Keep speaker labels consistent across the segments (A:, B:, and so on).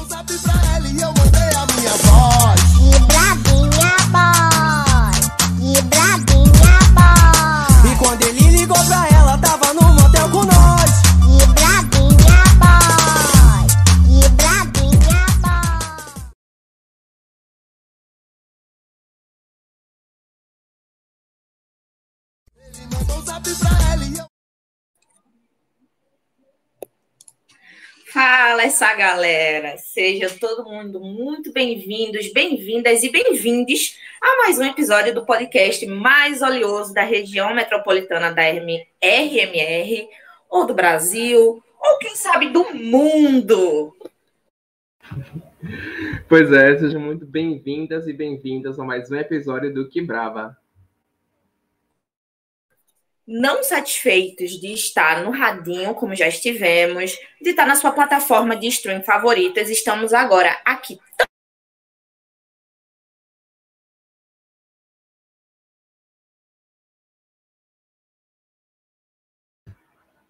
A: zap pra ela e eu mandei a minha voz.
B: Que bradinha, boy. Que bradinha, boy.
A: E quando ele ligou pra ela, tava no motel com nós.
B: Que bradinha, boy. Que bradinha, boy.
A: Ele mandou zap pra ela e eu...
C: Fala essa galera, seja todo mundo muito bem-vindos, bem-vindas e bem-vindes a mais um episódio do podcast mais oleoso da região metropolitana da RMR, ou do Brasil, ou quem sabe do mundo.
D: Pois é, sejam muito bem-vindas e bem-vindas a mais um episódio do Que Brava.
C: Não satisfeitos de estar no radinho, como já estivemos, de estar na sua plataforma de stream favoritas, estamos agora aqui.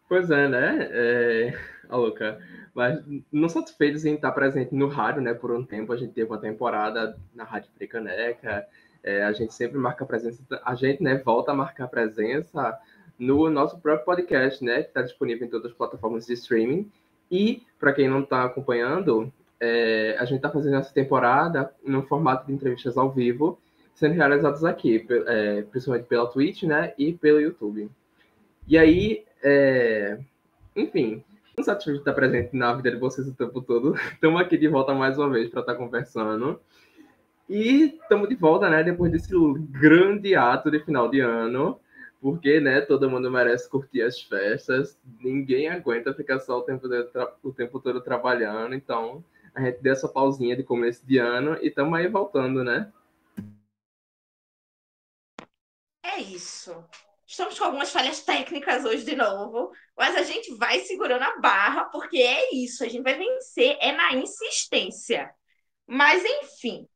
D: Pois é, né? A louca. Mas não satisfeitos em estar presente no rádio, né? Por um tempo, a gente teve uma temporada na Rádio Frecaneca. A gente sempre marca presença, a gente, né, volta a marcar presença no nosso próprio podcast, né, que está disponível em todas as plataformas de streaming. E, para quem não está acompanhando, a gente está fazendo essa temporada no formato de entrevistas ao vivo, sendo realizadas aqui, principalmente pela Twitch, né, e pelo YouTube. E aí, enfim, não satisfeito de estar presente na vida de vocês o tempo todo. Estamos aqui de volta mais uma vez para estar conversando. E estamos de volta, né, depois desse grande ato de final de ano, porque, né, todo mundo merece curtir as festas, ninguém aguenta ficar só o tempo todo trabalhando, então a gente deu essa pausinha de começo de ano e estamos aí voltando, né?
C: É isso. Estamos com algumas falhas técnicas hoje de novo, mas a gente vai segurando a barra, porque é isso, a gente vai vencer, é na insistência. Mas, enfim...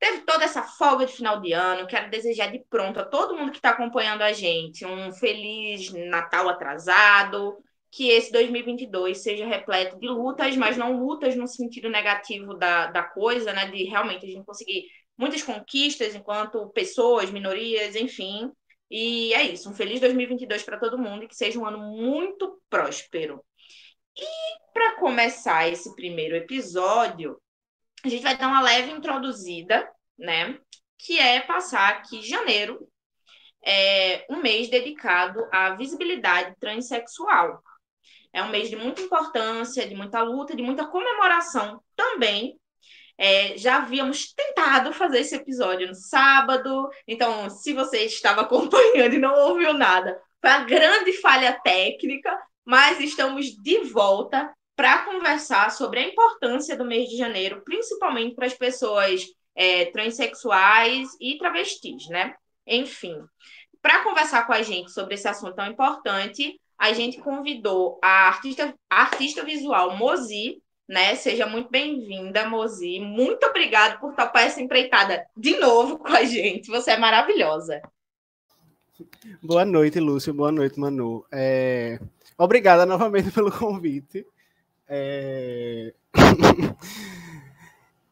C: Teve toda essa folga de final de ano. Quero desejar de pronto a todo mundo que está acompanhando a gente um feliz Natal atrasado, que esse 2022 seja repleto de lutas, mas não lutas no sentido negativo da coisa, né? De realmente a gente conseguir muitas conquistas enquanto pessoas, minorias, enfim. E é isso, um feliz 2022 para todo mundo e que seja um ano muito próspero. E para começar esse primeiro episódio, a gente vai dar uma leve introduzida, né? Que é passar que janeiro é um mês dedicado à visibilidade transexual. É um mês de muita importância, de muita luta, de muita comemoração também. Já havíamos tentado fazer esse episódio no sábado, então, se você estava acompanhando e não ouviu nada, foi uma grande falha técnica, mas estamos de volta para conversar sobre a importância do mês de janeiro, principalmente para as pessoas transexuais e travestis, né? Enfim, para conversar com a gente sobre esse assunto tão importante, a gente convidou a artista visual Mozi, né? Seja muito bem-vinda, Mozi. Muito obrigada por topar essa empreitada de novo com a gente. Você é maravilhosa.
E: Boa noite, Lúcio. Boa noite, Manu. Obrigada novamente pelo convite.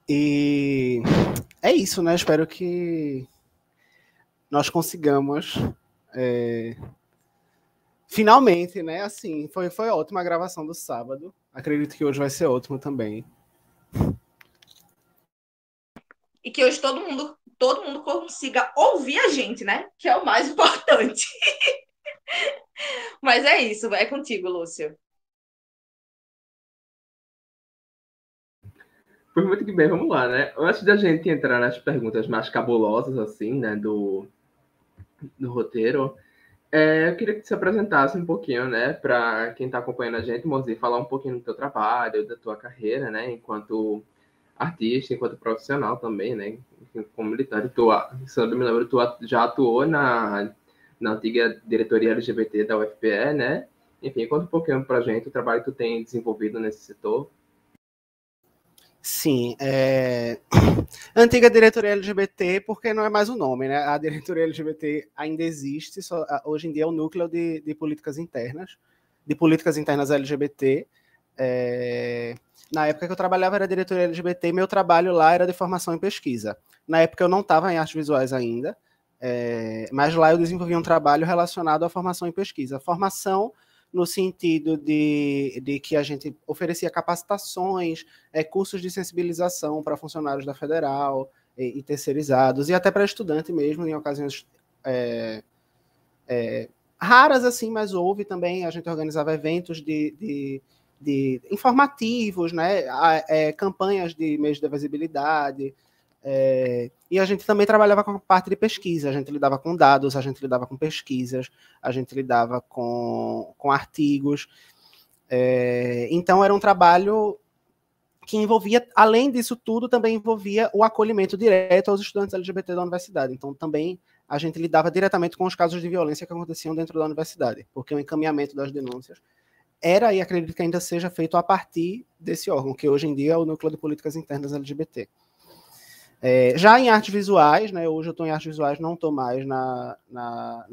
E: E é isso, né? Espero que nós consigamos finalmente, né? Assim, foi ótima a gravação do sábado. Acredito que hoje vai ser ótimo também.
C: E que hoje todo mundo consiga ouvir a gente, né? Que é o mais importante. Mas é isso, é contigo, Lúcio.
D: Pois muito que bem, vamos lá, né? Antes da gente entrar nas perguntas mais cabulosas, assim, né, do roteiro, eu queria que você apresentasse um pouquinho, né, para quem está acompanhando a gente, Mozi, falar um pouquinho do teu trabalho, da tua carreira, né, enquanto artista, enquanto profissional também, né, como militar. Se eu não me lembro, tu já atuou na antiga diretoria LGBT da UFPE, né? Enfim, conta um pouquinho para a gente o trabalho que tu tem desenvolvido nesse setor.
E: Sim, antiga diretoria LGBT, porque não é mais o nome, né? A diretoria LGBT ainda existe, hoje em dia é o núcleo de políticas internas LGBT. Na época que eu trabalhava era diretoria LGBT, meu trabalho lá era de formação em pesquisa. Na época eu não estava em artes visuais ainda, mas lá eu desenvolvi um trabalho relacionado à formação em pesquisa. Formação no sentido de que a gente oferecia capacitações, cursos de sensibilização para funcionários da Federal e terceirizados, e até para estudante mesmo, em ocasiões raras, assim, mas houve também, a gente organizava eventos de informativos, né, campanhas de mês da visibilidade, e a gente também trabalhava com a parte de pesquisa, a gente lidava com dados, a gente lidava com pesquisas, a gente lidava com artigos, então era um trabalho que envolvia, além disso tudo, também envolvia o acolhimento direto aos estudantes LGBT da universidade, então também a gente lidava diretamente com os casos de violência que aconteciam dentro da universidade, porque o encaminhamento das denúncias era, e acredito que ainda seja, feito a partir desse órgão, que hoje em dia é o Núcleo de Políticas Internas LGBT. Já em artes visuais, né, hoje eu estou em artes visuais, não estou mais na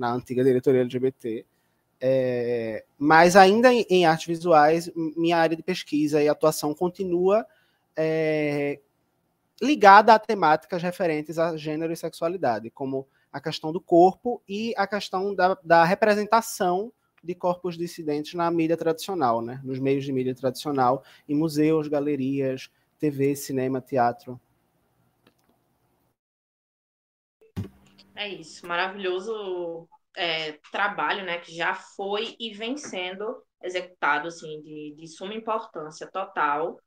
E: antiga diretoria LGBT, mas ainda em artes visuais, minha área de pesquisa e atuação continua ligada a temáticas referentes a gênero e sexualidade, como a questão do corpo e a questão da representação de corpos dissidentes na mídia tradicional, né? Nos meios de mídia tradicional, em museus, galerias, TV, cinema, teatro.
C: É isso, maravilhoso trabalho, né, que já foi e vem sendo executado, assim, de suma importância total.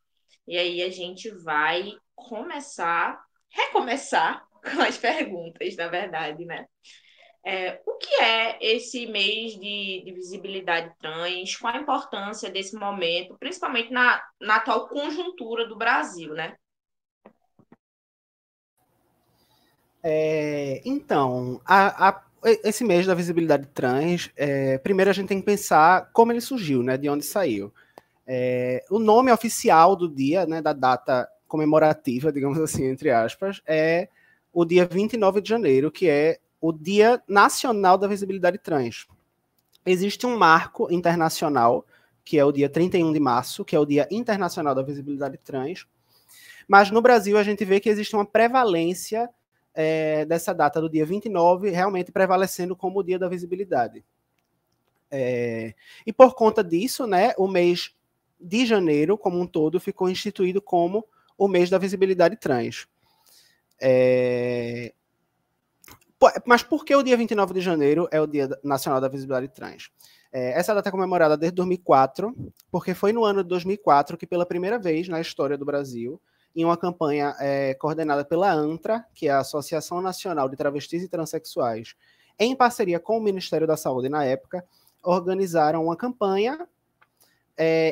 C: E aí a gente vai recomeçar com as perguntas, na verdade, né? O que é esse mês de visibilidade trans? Qual a importância desse momento, principalmente na atual conjuntura do Brasil, né?
E: Então, esse mês da visibilidade trans, primeiro a gente tem que pensar como ele surgiu, né? De onde saiu. O nome oficial do dia, né, da data comemorativa, digamos assim, entre aspas, é o dia 29 de janeiro, que é o Dia Nacional da Visibilidade Trans. Existe um marco internacional, que é o dia 31 de março, que é o Dia Internacional da Visibilidade Trans, mas no Brasil a gente vê que existe uma prevalência dessa data do dia 29, realmente prevalecendo como o Dia da Visibilidade. E por conta disso, né, o mês de janeiro, como um todo, ficou instituído como o mês da visibilidade trans. Mas por que o dia 29 de janeiro é o Dia Nacional da Visibilidade Trans? Essa data é comemorada desde 2004, porque foi no ano de 2004 que, pela primeira vez na história do Brasil, em uma campanha coordenada pela ANTRA, que é a Associação Nacional de Travestis e Transsexuais, em parceria com o Ministério da Saúde na época, organizaram uma campanha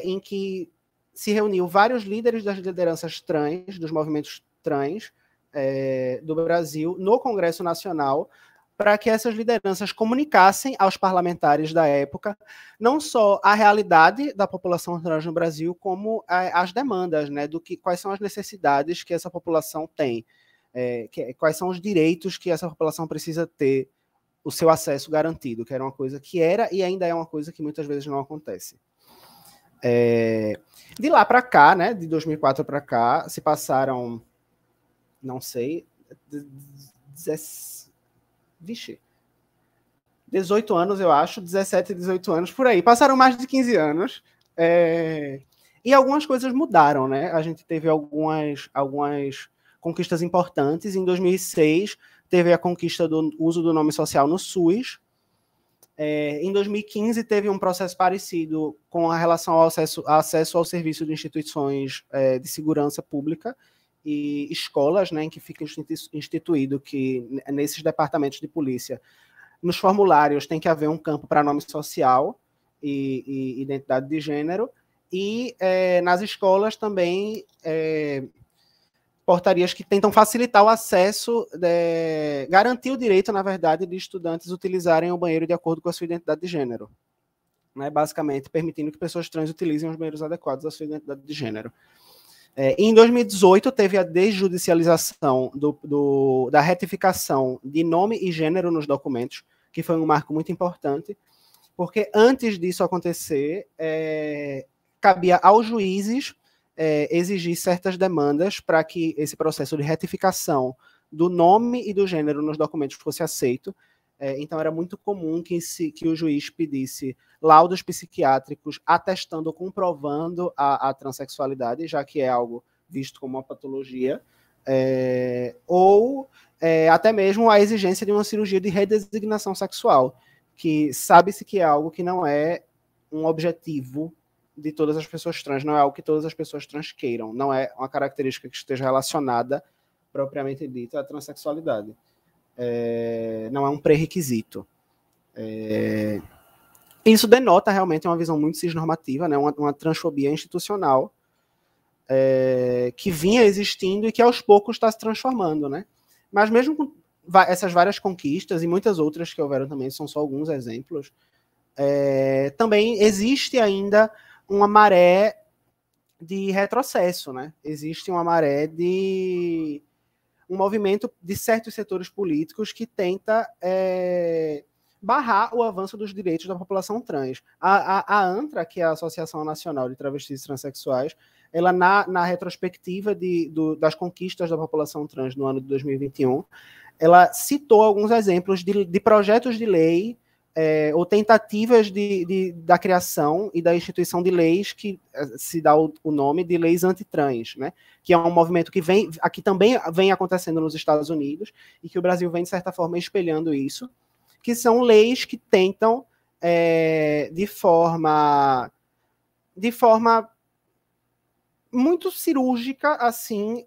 E: em que se reuniu vários líderes das lideranças trans, dos movimentos trans do Brasil, no Congresso Nacional, para que essas lideranças comunicassem aos parlamentares da época não só a realidade da população trans no Brasil, como as demandas, né, quais são as necessidades que essa população tem, quais são os direitos que essa população precisa ter o seu acesso garantido, que era uma coisa que era e ainda é uma coisa que muitas vezes não acontece. De lá para cá, né, de 2004 para cá, se passaram, não sei, 18 anos, eu acho, 17, 18 anos, por aí. Passaram mais de 15 anos. E algumas coisas mudaram, né? A gente teve algumas conquistas importantes. Em 2006, teve a conquista do uso do nome social no SUS. Em 2015, teve um processo parecido com a relação ao acesso ao serviço de instituições de segurança pública e escolas, né, em que fica instituído que nesses departamentos de polícia, nos formulários tem que haver um campo para nome social e identidade de gênero, e nas escolas também portarias que tentam facilitar o acesso, garantir o direito, na verdade, de estudantes utilizarem o banheiro de acordo com a sua identidade de gênero, né, basicamente permitindo que pessoas trans utilizem os banheiros adequados à sua identidade de gênero. Em 2018, teve a desjudicialização da retificação de nome e gênero nos documentos, que foi um marco muito importante, porque antes disso acontecer, cabia aos juízes exigir certas demandas para que esse processo de retificação do nome e do gênero nos documentos fosse aceito. Então, era muito comum que o juiz pedisse laudos psiquiátricos atestando ou comprovando a transexualidade, já que é algo visto como uma patologia, ou até mesmo a exigência de uma cirurgia de redesignação sexual, que sabe-se que é algo que não é um objetivo de todas as pessoas trans, não é algo que todas as pessoas trans queiram, não é uma característica que esteja relacionada, propriamente dita, à transexualidade. Não é um pré-requisito. Isso denota realmente uma visão muito cisnormativa, né? Uma transfobia institucional que vinha existindo e que aos poucos está se transformando, né? Mas mesmo com essas várias conquistas e muitas outras que houveram também, são só alguns exemplos, também existe ainda uma maré de retrocesso, né? Existe uma maré de um movimento de certos setores políticos que tenta barrar o avanço dos direitos da população trans. A ANTRA, que é a Associação Nacional de Travestis e Transsexuais, ela na retrospectiva das conquistas da população trans no ano de 2021, ela citou alguns exemplos de projetos de lei ou tentativas da criação e da instituição de leis que se dá o nome de leis antitrans, né? Que é um movimento que aqui também vem acontecendo nos Estados Unidos e que o Brasil vem, de certa forma, espelhando isso, que são leis que tentam, de forma muito cirúrgica, assim,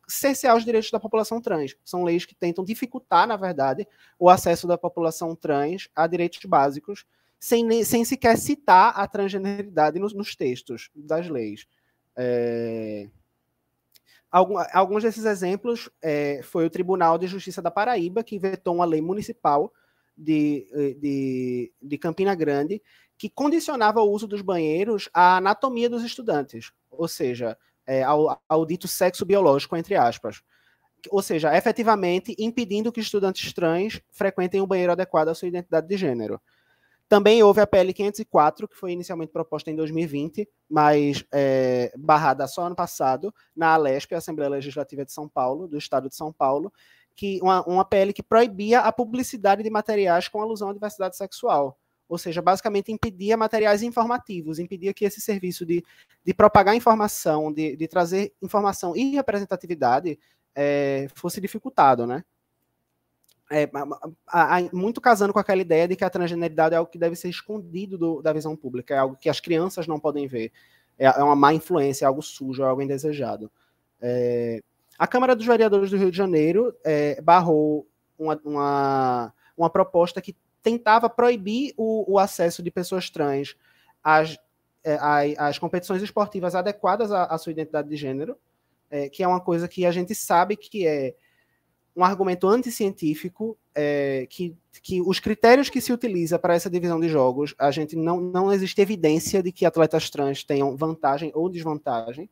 E: cercear os direitos da população trans. São leis que tentam dificultar, na verdade, o acesso da população trans a direitos básicos, sem sequer citar a transgeneridade nos textos das leis. Alguns desses exemplos foi o Tribunal de Justiça da Paraíba, que vetou uma lei municipal de Campina Grande, que condicionava o uso dos banheiros à anatomia dos estudantes, ou seja, ao dito sexo biológico, entre aspas. Ou seja, efetivamente impedindo que estudantes trans frequentem um banheiro adequado à sua identidade de gênero. Também houve a PL 504, que foi inicialmente proposta em 2020, mas barrada só ano passado, na ALESP, a Assembleia Legislativa de São Paulo, do Estado de São Paulo, que uma PL que proibia a publicidade de materiais com alusão à diversidade sexual. Ou seja, basicamente impedia materiais informativos, impedia que esse serviço de propagar informação, de trazer informação e representatividade fosse dificultado, né? Muito casando com aquela ideia de que a transgeneridade é algo que deve ser escondido da visão pública, é algo que as crianças não podem ver, é uma má influência, é algo sujo, é algo indesejado. A Câmara dos Vereadores do Rio de Janeiro barrou uma proposta que tentava proibir o acesso de pessoas trans às competições esportivas adequadas à sua identidade de gênero, que é uma coisa que a gente sabe que é um argumento anticientífico, que os critérios que se utiliza para essa divisão de jogos, a gente não existe evidência de que atletas trans tenham vantagem ou desvantagem.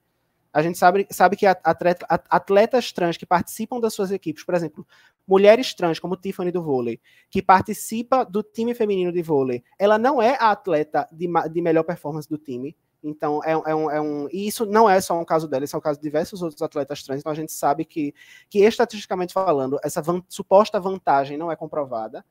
E: A gente sabe que atletas trans que participam das suas equipes, por exemplo, mulheres trans, como Tiffany do vôlei, que participa do time feminino de vôlei, ela não é a atleta de melhor performance do time. Então, e isso não é só um caso dela, isso é um caso de diversos outros atletas trans. Então, a gente sabe que estatisticamente falando, essa suposta vantagem não é comprovada.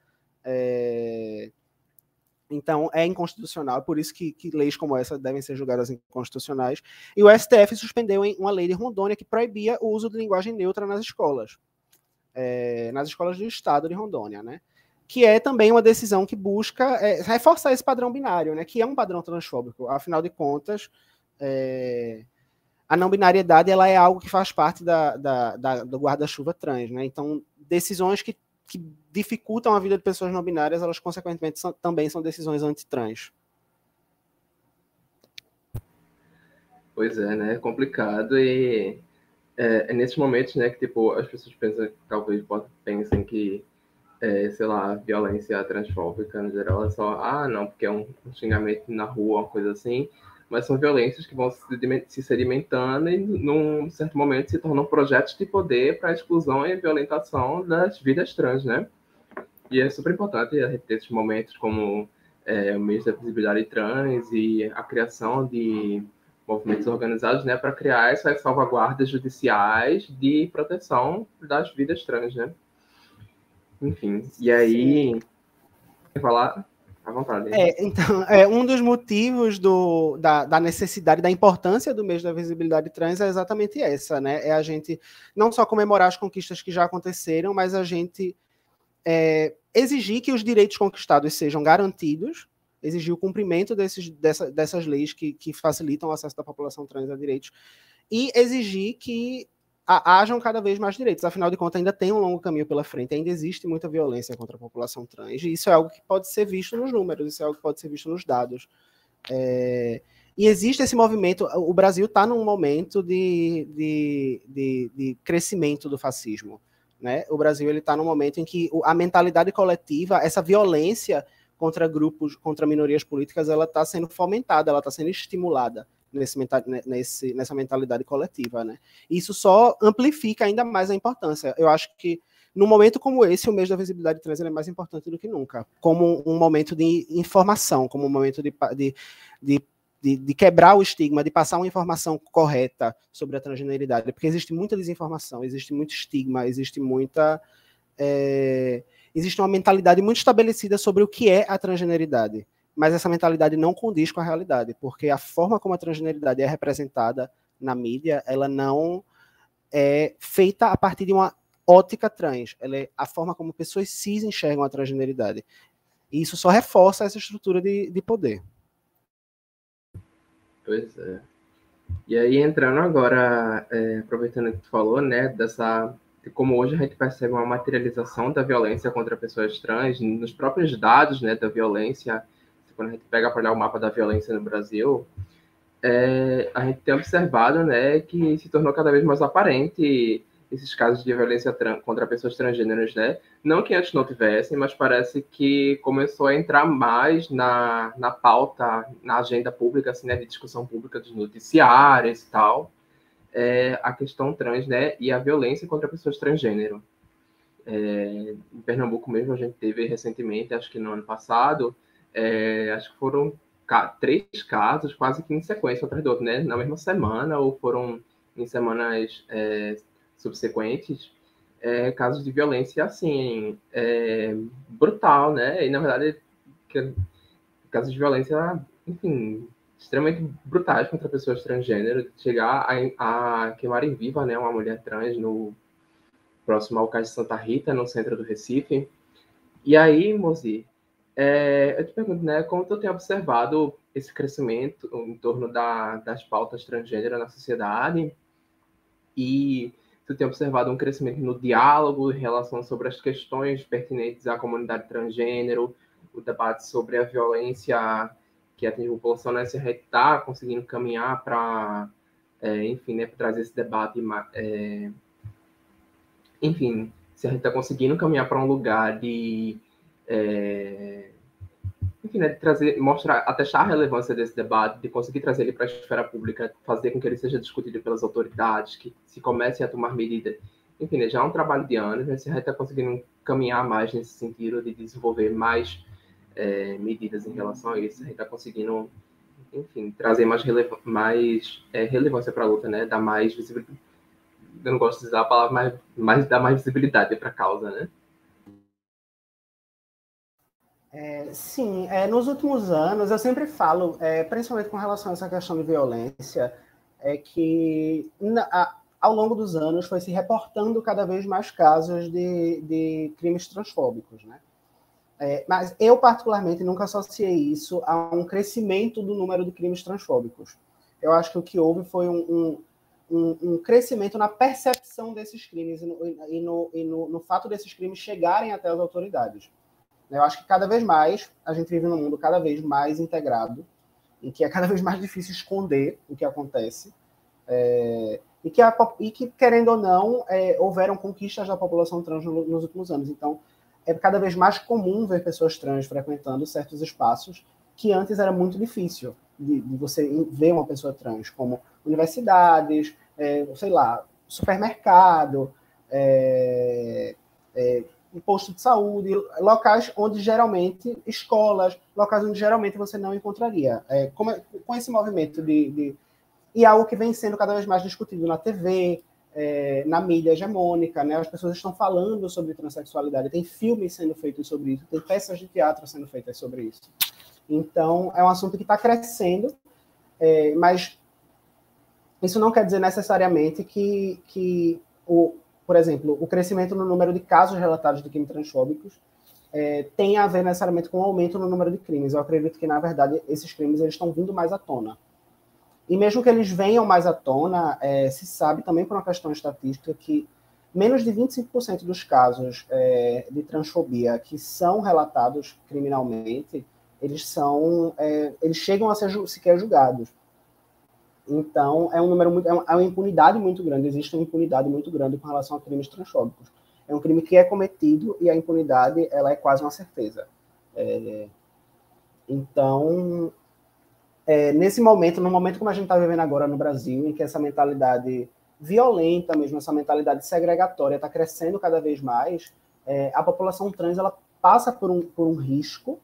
E: Então, é inconstitucional, por isso que leis como essa devem ser julgadas inconstitucionais. E o STF suspendeu uma lei de Rondônia que proibia o uso de linguagem neutra nas escolas do estado de Rondônia, né? Que é também uma decisão que busca reforçar esse padrão binário, né? Que é um padrão transfóbico. Afinal de contas, a não binariedade ela é algo que faz parte do guarda-chuva trans, né? Então, decisões que dificultam a vida de pessoas não binárias, elas, consequentemente, também são decisões antitrans.
D: Pois é, né? É complicado e é nesses momentos, né, que tipo, as pessoas pensam, talvez pensem que, sei lá, a violência transfóbica, no geral, é só, não, porque é um xingamento na rua, uma coisa assim, mas são violências que vão se sedimentando e, num certo momento, se tornam projetos de poder para a exclusão e violentação das vidas trans, né? E é super importante a gente ter esses momentos como o mês da visibilidade trans e a criação de movimentos organizados, né, para criar essas salvaguardas judiciais de proteção das vidas trans, né? Enfim, e aí, quer falar? À vontade.
E: Então, um dos motivos da necessidade, da importância do mês da visibilidade trans é exatamente essa, né? É a gente não só comemorar as conquistas que já aconteceram, mas a gente exigir que os direitos conquistados sejam garantidos, exigir o cumprimento dessas leis que facilitam o acesso da população trans a direitos, e exigir que hajam cada vez mais direitos. Afinal de contas, ainda tem um longo caminho pela frente, ainda existe muita violência contra a população trans, e isso é algo que pode ser visto nos números, isso é algo que pode ser visto nos dados. E existe esse movimento, o Brasil está num momento de crescimento do fascismo, né? O Brasil está num momento em que a mentalidade coletiva, essa violência contra grupos, contra minorias políticas, ela está sendo fomentada, ela está sendo estimulada nessa mentalidade coletiva, né? Isso só amplifica ainda mais a importância. Eu acho que num momento como esse, o mês da visibilidade trans é mais importante do que nunca, como um momento de informação, como um momento de quebrar o estigma, de passar uma informação correta sobre a transgeneridade, porque existe muita desinformação, existe muito estigma, existe uma mentalidade muito estabelecida sobre o que é a transgeneridade, mas essa mentalidade não condiz com a realidade, porque a forma como a transgeneridade é representada na mídia, ela não é feita a partir de uma ótica trans, ela é a forma como pessoas cis enxergam a transgeneridade, e isso só reforça essa estrutura de poder.
D: Pois é. E aí, entrando agora, aproveitando que tu falou, né, de como hoje a gente percebe uma materialização da violência contra pessoas trans, nos próprios dados, né, da violência, quando a gente pega para olhar o mapa da violência no Brasil, a gente tem observado, né, que se tornou cada vez mais aparente esses casos de violência contra pessoas transgêneras, né? Não que antes não tivessem, mas parece que começou a entrar mais na pauta, na agenda pública, assim, né, de discussão pública dos noticiários e tal, a questão trans, né, e a violência contra pessoas transgênero. Em Pernambuco mesmo, a gente teve recentemente, acho que no ano passado, acho que foram 3 casos, quase que em sequência, um atrás do outro, né, na mesma semana, ou foram em semanas subsequentes, casos de violência, assim, brutal, né? E, na verdade, casos de violência, enfim, extremamente brutais contra pessoas transgênero, chegar a queimarem viva, né, uma mulher trans próximo ao Cais de Santa Rita, no centro do Recife. E aí, Mozi, eu te pergunto, né, como tu tem observado esse crescimento em torno das pautas transgênero na sociedade, e tu tem observado um crescimento no diálogo em relação sobre as questões pertinentes à comunidade transgênero, o debate sobre a violência que atinge a população, né? Se a gente está conseguindo caminhar para, enfim, né, trazer esse debate, enfim, se a gente está conseguindo caminhar para um lugar de, enfim, né, de mostrar, atestar a relevância desse debate, de conseguir trazer ele para a esfera pública, fazer com que ele seja discutido pelas autoridades, que se comecem a tomar medidas. Enfim, né, já é um trabalho de anos, né, se a gente está conseguindo caminhar mais nesse sentido de desenvolver mais medidas em relação a isso, a gente está conseguindo, enfim, trazer mais relevância para a luta, né, dar mais visibilidade. Eu não gosto de usar a palavra, mas dar mais visibilidade para a causa, né?
E: Sim, nos últimos anos, eu sempre falo, principalmente com relação a essa questão de violência, que ao longo dos anos foi se reportando cada vez mais casos de crimes transfóbicos, né? Mas eu, particularmente, nunca associei isso a um crescimento do número de crimes transfóbicos. Eu acho que o que houve foi um crescimento na percepção desses crimes e no fato desses crimes chegarem até as autoridades. Eu acho que cada vez mais a gente vive num mundo cada vez mais integrado, em que é cada vez mais difícil esconder o que acontece, e que querendo ou não, houveram conquistas da população trans nos últimos anos. Então, é cada vez mais comum ver pessoas trans frequentando certos espaços que antes era muito difícil de você ver uma pessoa trans, como universidades, sei lá, supermercado, um posto de saúde, locais onde geralmente, escolas, locais onde geralmente você não encontraria. Com esse movimento e algo que vem sendo cada vez mais discutido na TV, na mídia hegemônica, né? As pessoas estão falando sobre transexualidade, tem filmes sendo feitos sobre isso, tem peças de teatro sendo feitas sobre isso. Então, é um assunto que está crescendo, mas isso não quer dizer necessariamente que por exemplo, o crescimento no número de casos relatados de crimes transfóbicos tem a ver necessariamente com o aumento no número de crimes. Eu acredito que, na verdade, esses crimes eles estão vindo mais à tona. E mesmo que eles venham mais à tona, se sabe também por uma questão estatística que menos de 25% dos casos de transfobia que são relatados criminalmente, eles chegam a ser sequer julgados. Então, é um número muito, é uma impunidade muito grande, existe uma impunidade muito grande com relação a crimes transfóbicos. É um crime que é cometido e a impunidade ela é quase uma certeza. Então, nesse momento, no momento como a gente está vivendo agora no Brasil, em que essa mentalidade violenta mesmo, essa mentalidade segregatória está crescendo cada vez mais, a população trans ela passa por um risco,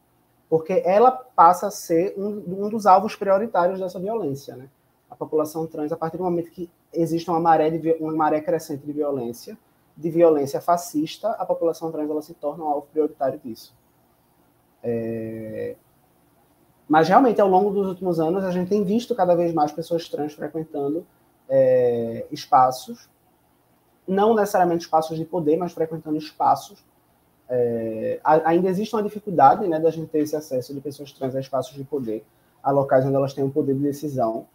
E: porque ela passa a ser um dos alvos prioritários dessa violência, né? A população trans, a partir do momento que existe uma maré crescente de violência fascista, a população trans ela se torna um alvo prioritário disso. Mas realmente, ao longo dos últimos anos, a gente tem visto cada vez mais pessoas trans frequentando espaços, não necessariamente espaços de poder, mas frequentando espaços. Ainda existe uma dificuldade, né, da gente ter esse acesso de pessoas trans a espaços de poder, a locais onde elas têm um poder de decisão,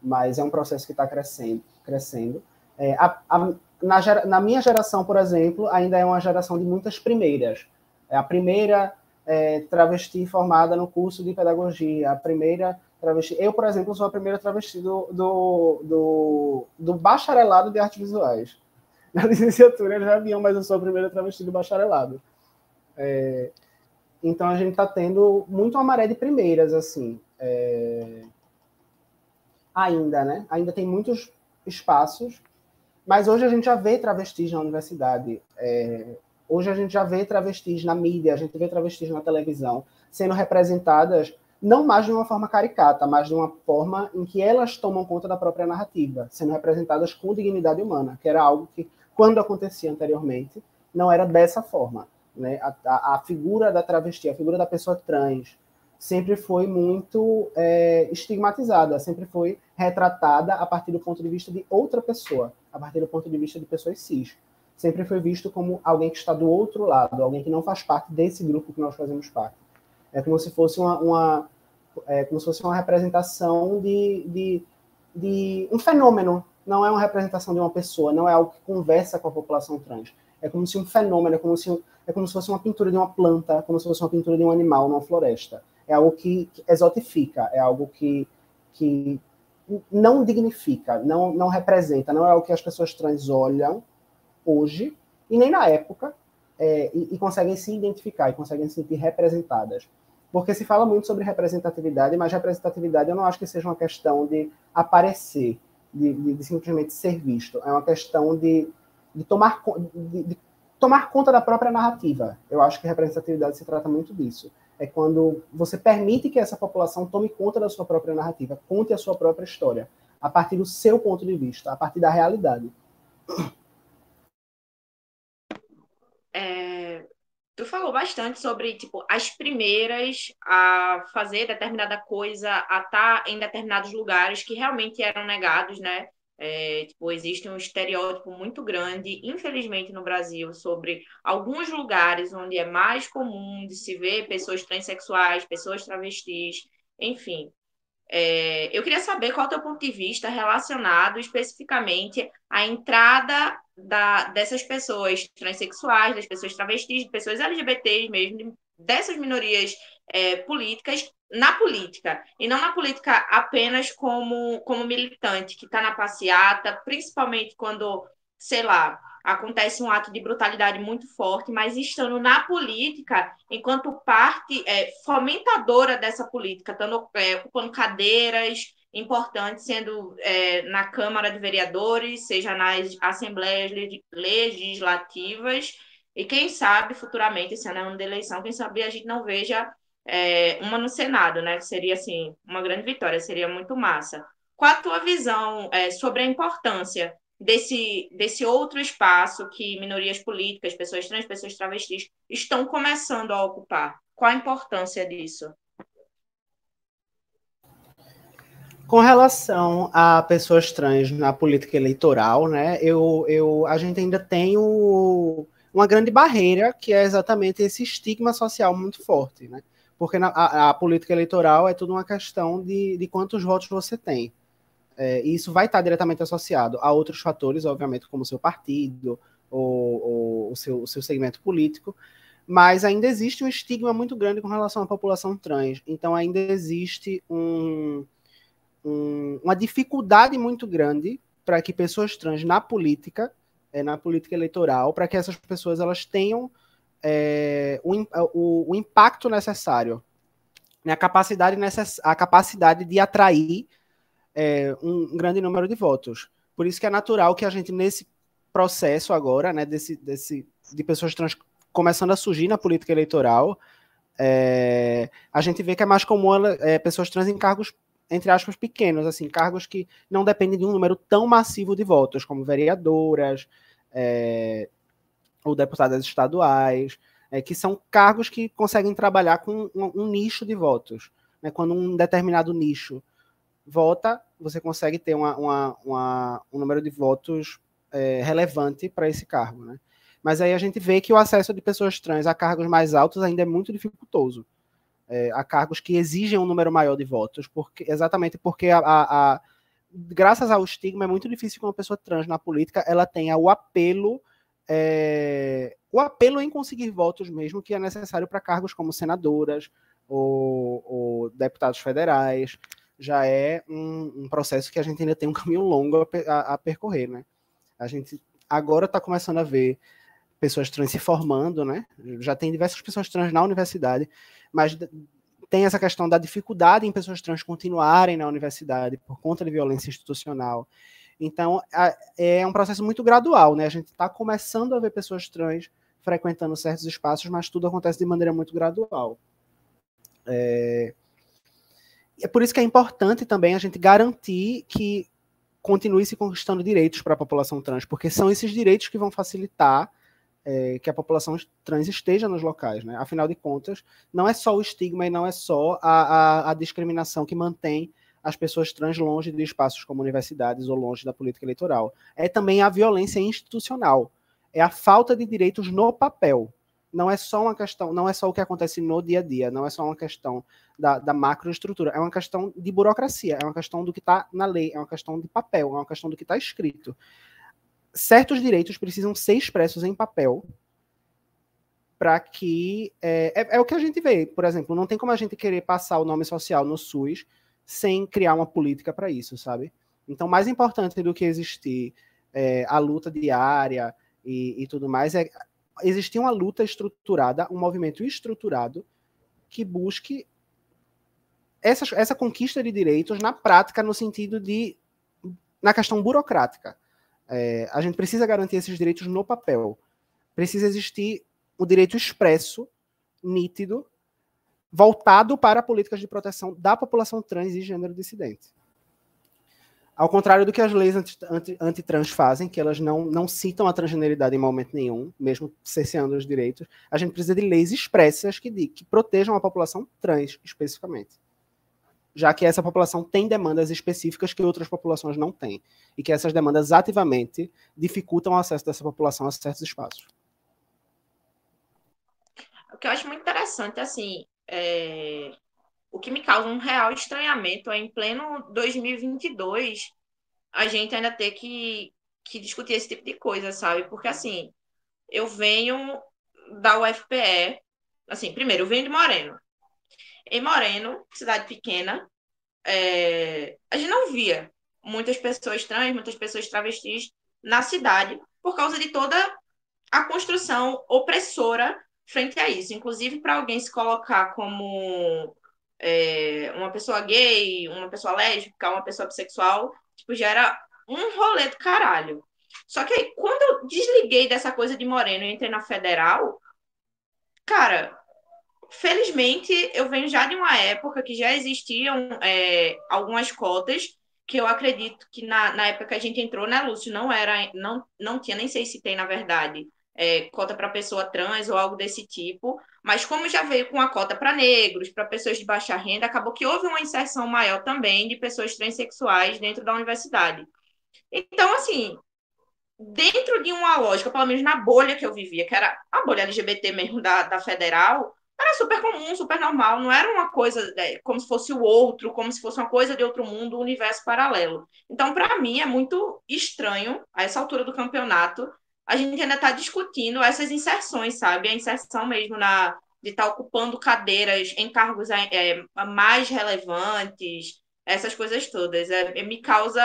E: mas é um processo que está crescendo. Na minha geração, por exemplo, ainda é uma geração de muitas primeiras. A primeira travesti formada no curso de pedagogia, a primeira travesti... Eu, por exemplo, sou a primeira travesti do bacharelado de artes visuais. Na licenciatura já haviam, mas eu sou a primeira travesti do bacharelado. Então, a gente está tendo muito uma maré de primeiras, assim. Ainda, né? Ainda tem muitos espaços, mas hoje a gente já vê travestis na universidade, hoje a gente já vê travestis na mídia, a gente vê travestis na televisão, sendo representadas não mais de uma forma caricata, mas de uma forma em que elas tomam conta da própria narrativa, sendo representadas com dignidade humana, que era algo que, quando acontecia anteriormente, não era dessa forma, né? A figura da travesti, a figura da pessoa trans, sempre foi muito estigmatizada, sempre foi retratada a partir do ponto de vista de outra pessoa, a partir do ponto de vista de pessoas cis. Sempre foi visto como alguém que está do outro lado, alguém que não faz parte desse grupo que nós fazemos parte. É como se fosse uma representação de um fenômeno, não é uma representação de uma pessoa, não é algo que conversa com a população trans. É como se um fenômeno, é como se fosse uma pintura de uma planta, como se fosse uma pintura de um animal numa floresta. É algo que exotifica, é algo que não dignifica, não representa, não é algo que as pessoas trans olham hoje, e nem na época, e conseguem se identificar, e conseguem se sentir representadas. Porque se fala muito sobre representatividade, mas representatividade eu não acho que seja uma questão de aparecer, de simplesmente ser visto. É uma questão de tomar conta da própria narrativa. Eu acho que representatividade se trata muito disso. É quando você permite que essa população tome conta da sua própria narrativa, conte a sua própria história, a partir do seu ponto de vista, a partir da realidade.
C: Tu falou bastante sobre, tipo, as primeiras a fazer determinada coisa, a estar em determinados lugares que realmente eram negados, né? Tipo, existe um estereótipo muito grande, infelizmente, no Brasil, sobre alguns lugares onde é mais comum de se ver pessoas transexuais, pessoas travestis, enfim. Eu queria saber qual é o teu ponto de vista relacionado especificamente à entrada dessas pessoas transexuais, das pessoas travestis, de pessoas LGBTs mesmo, dessas minorias políticas na política, e não na política apenas como militante que está na passeata, principalmente quando, sei lá, acontece um ato de brutalidade muito forte, mas estando na política, enquanto parte fomentadora dessa política, estando ocupando cadeiras importantes, sendo na Câmara de Vereadores, seja nas assembleias legislativas, E quem sabe, futuramente, esse ano é ano de eleição, quem sabe a gente não veja uma no Senado, né? Que seria, assim, uma grande vitória, seria muito massa. Qual a tua visão sobre a importância desse outro espaço que minorias políticas, pessoas trans, pessoas travestis, estão começando a ocupar? Qual a importância disso?
E: Com relação a pessoas trans na política eleitoral, né, a gente ainda tem uma grande barreira, que é exatamente esse estigma social muito forte, né? Porque a política eleitoral é tudo uma questão de quantos votos você tem. E isso vai estar diretamente associado a outros fatores, obviamente, como o seu partido, ou o seu segmento político, mas ainda existe um estigma muito grande com relação à população trans. Então ainda existe uma dificuldade muito grande para que pessoas trans na política eleitoral, para que essas pessoas elas tenham o impacto necessário, né, a capacidade de atrair um grande número de votos. Por isso que é natural que a gente, nesse processo agora, né, de pessoas trans começando a surgir na política eleitoral, a gente vê que é mais comum pessoas trans em cargos, entre aspas, pequenos, assim, cargos que não dependem de um número tão massivo de votos, como vereadoras, ou deputadas estaduais, que são cargos que conseguem trabalhar com um nicho de votos. Né? Quando um determinado nicho vota, você consegue ter um número de votos relevante para esse cargo. Né? Mas aí a gente vê que o acesso de pessoas trans a cargos mais altos ainda é muito dificultoso. A cargos que exigem um número maior de votos, exatamente porque graças ao estigma é muito difícil que uma pessoa trans na política ela tenha o apelo em conseguir votos mesmo que é necessário para cargos como senadoras ou deputados federais. Já é um processo que a gente ainda tem um caminho longo a percorrer, né? A gente agora está começando a ver pessoas trans se formando, né? Já tem diversas pessoas trans na universidade, mas tem essa questão da dificuldade em pessoas trans continuarem na universidade por conta de violência institucional. Então, é um processo muito gradual, né? A gente está começando a ver pessoas trans frequentando certos espaços, mas tudo acontece de maneira muito gradual. É por isso que é importante também a gente garantir que continue se conquistando direitos para a população trans, porque são esses direitos que vão facilitar que a população trans esteja nos locais, né? Afinal de contas, não é só o estigma e não é só a discriminação que mantém as pessoas trans longe de espaços como universidades ou longe da política eleitoral. É também a violência institucional, é a falta de direitos no papel. Não é só uma questão, não é só o que acontece no dia a dia, não é só uma questão da macroestrutura, é uma questão de burocracia, é uma questão do que está na lei, é uma questão de papel, é uma questão do que está escrito. Certos direitos precisam ser expressos em papel para que... É o que a gente vê, por exemplo, não tem como a gente querer passar o nome social no SUS sem criar uma política para isso, sabe? Então, mais importante do que existir a luta diária e tudo mais, é existir uma luta estruturada, um movimento estruturado que busque essa conquista de direitos na prática, no sentido na questão burocrática. A gente precisa garantir esses direitos no papel. Precisa existir o direito expresso, nítido, voltado para políticas de proteção da população trans e gênero dissidente. Ao contrário do que as leis antitrans fazem, que elas não citam a transgeneridade em momento nenhum, mesmo cerceando os direitos, a gente precisa de leis expressas que protejam a população trans, especificamente. Já que essa população tem demandas específicas que outras populações não têm, e que essas demandas ativamente dificultam o acesso dessa população a certos espaços.
C: O que eu acho muito interessante, assim, o que me causa um real estranhamento é, em pleno 2022, a gente ainda ter que discutir esse tipo de coisa, sabe? Porque, assim, eu venho da UFPE, assim, primeiro, eu venho de Moreno. Em Moreno, cidade pequena, a gente não via muitas pessoas trans, muitas pessoas travestis na cidade por causa de toda a construção opressora frente a isso. Inclusive, para alguém se colocar como uma pessoa gay, uma pessoa lésbica, uma pessoa bissexual, tipo, já era um rolê do caralho. Só que aí, quando eu desliguei dessa coisa de moreno e entrei na federal, cara, felizmente eu venho já de uma época que já existiam algumas cotas, que eu acredito que na época que a gente entrou, né, Lúcio, não tinha, nem sei se tem, na verdade, cota para pessoa trans ou algo desse tipo, mas como já veio com a cota para negros, para pessoas de baixa renda, acabou que houve uma inserção maior também de pessoas transexuais dentro da universidade. Então, assim, dentro de uma lógica, pelo menos na bolha que eu vivia, que era a bolha LGBT mesmo da Federal, era super comum, super normal, não era uma coisa como se fosse o outro, como se fosse uma coisa de outro mundo, um universo paralelo. Então, para mim, é muito estranho, a essa altura do campeonato, a gente ainda está discutindo essas inserções, sabe? A inserção mesmo de estar ocupando cadeiras em cargos mais relevantes, essas coisas todas. Me causa,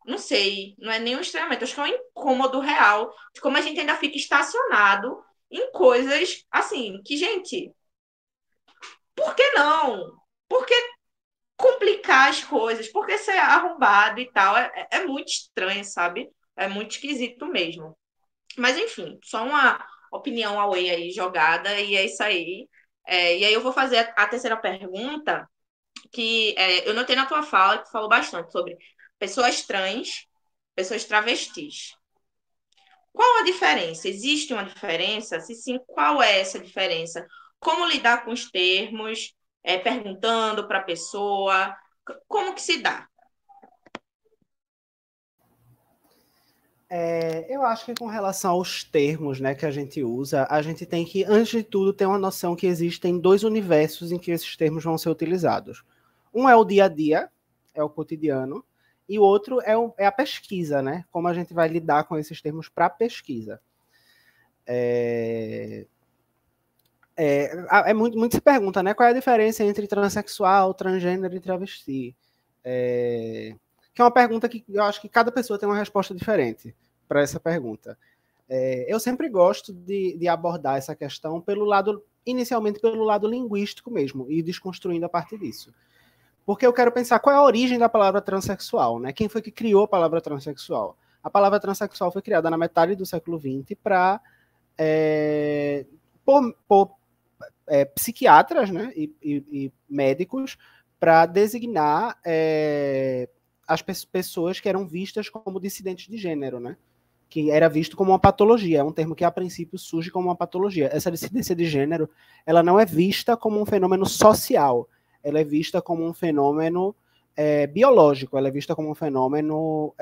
C: não sei, não é nem um estranhamento, acho que é um incômodo real de como a gente ainda fica estacionado em coisas assim, que, gente, por que não? Por que complicar as coisas? Por que ser arrombado e tal? É muito estranho, sabe? É muito esquisito mesmo. Mas, enfim, só uma opinião away aí jogada, e é isso aí. E aí eu vou fazer a terceira pergunta, que eu notei na tua fala, que tu falou bastante sobre pessoas trans, pessoas travestis. Qual a diferença? Existe uma diferença? Se sim, qual é essa diferença? Como lidar com os termos? Perguntando para a pessoa? Como que se dá?
E: Eu acho que com relação aos termos, né, que a gente usa, a gente tem que, antes de tudo, ter uma noção que existem dois universos em que esses termos vão ser utilizados. Um é o dia a dia, é o cotidiano, e o outro é a pesquisa, né? Como a gente vai lidar com esses termos para pesquisa. Muito se pergunta, né? Qual é a diferença entre transexual, transgênero e travesti? Que é uma pergunta que eu acho que cada pessoa tem uma resposta diferente para essa pergunta. Eu sempre gosto de abordar essa questão inicialmente pelo lado linguístico mesmo, e desconstruindo a partir disso. Porque eu quero pensar qual é a origem da palavra transexual, né? Quem foi que criou a palavra transexual? A palavra transexual foi criada na metade do século XX por psiquiatras, né, e médicos para designar as pessoas que eram vistas como dissidentes de gênero, né? Que era visto como uma patologia, é um termo que a princípio surge como uma patologia. Essa dissidência de gênero, ela não é vista como um fenômeno social, ela é vista como um fenômeno biológico, ela é vista como um fenômeno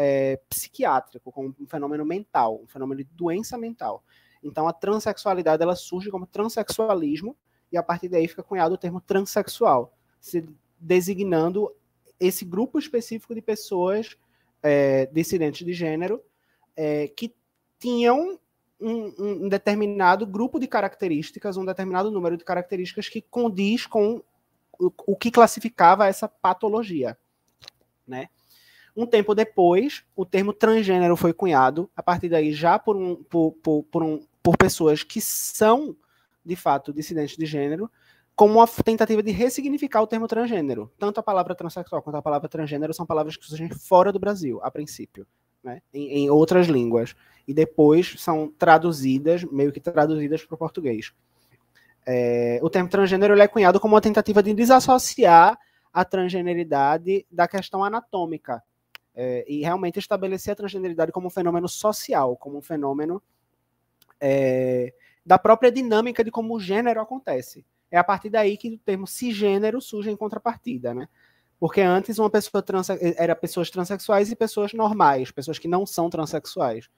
E: psiquiátrico, como um fenômeno mental, um fenômeno de doença mental. Então a transexualidade, ela surge como transexualismo, e a partir daí fica cunhado o termo transexual, se designando esse grupo específico de pessoas dissidentes de gênero que tinham um determinado grupo de características, um determinado número de características que condiz com o que classificava essa patologia, né? Um tempo depois, o termo transgênero foi cunhado, a partir daí já por pessoas que são, de fato, dissidentes de gênero, como uma tentativa de ressignificar o termo transgênero. Tanto a palavra transexual quanto a palavra transgênero são palavras que surgem fora do Brasil, a princípio, né? Em outras línguas. E depois são traduzidas, meio que traduzidas para o português. O termo transgênero ele é cunhado como uma tentativa de desassociar a transgeneridade da questão anatômica e realmente estabelecer a transgeneridade como um fenômeno social, como um fenômeno da própria dinâmica de como o gênero acontece. É a partir daí que o termo cisgênero surge em contrapartida, né? Porque antes uma pessoa era pessoas transexuais e pessoas normais, pessoas que não são transexuais.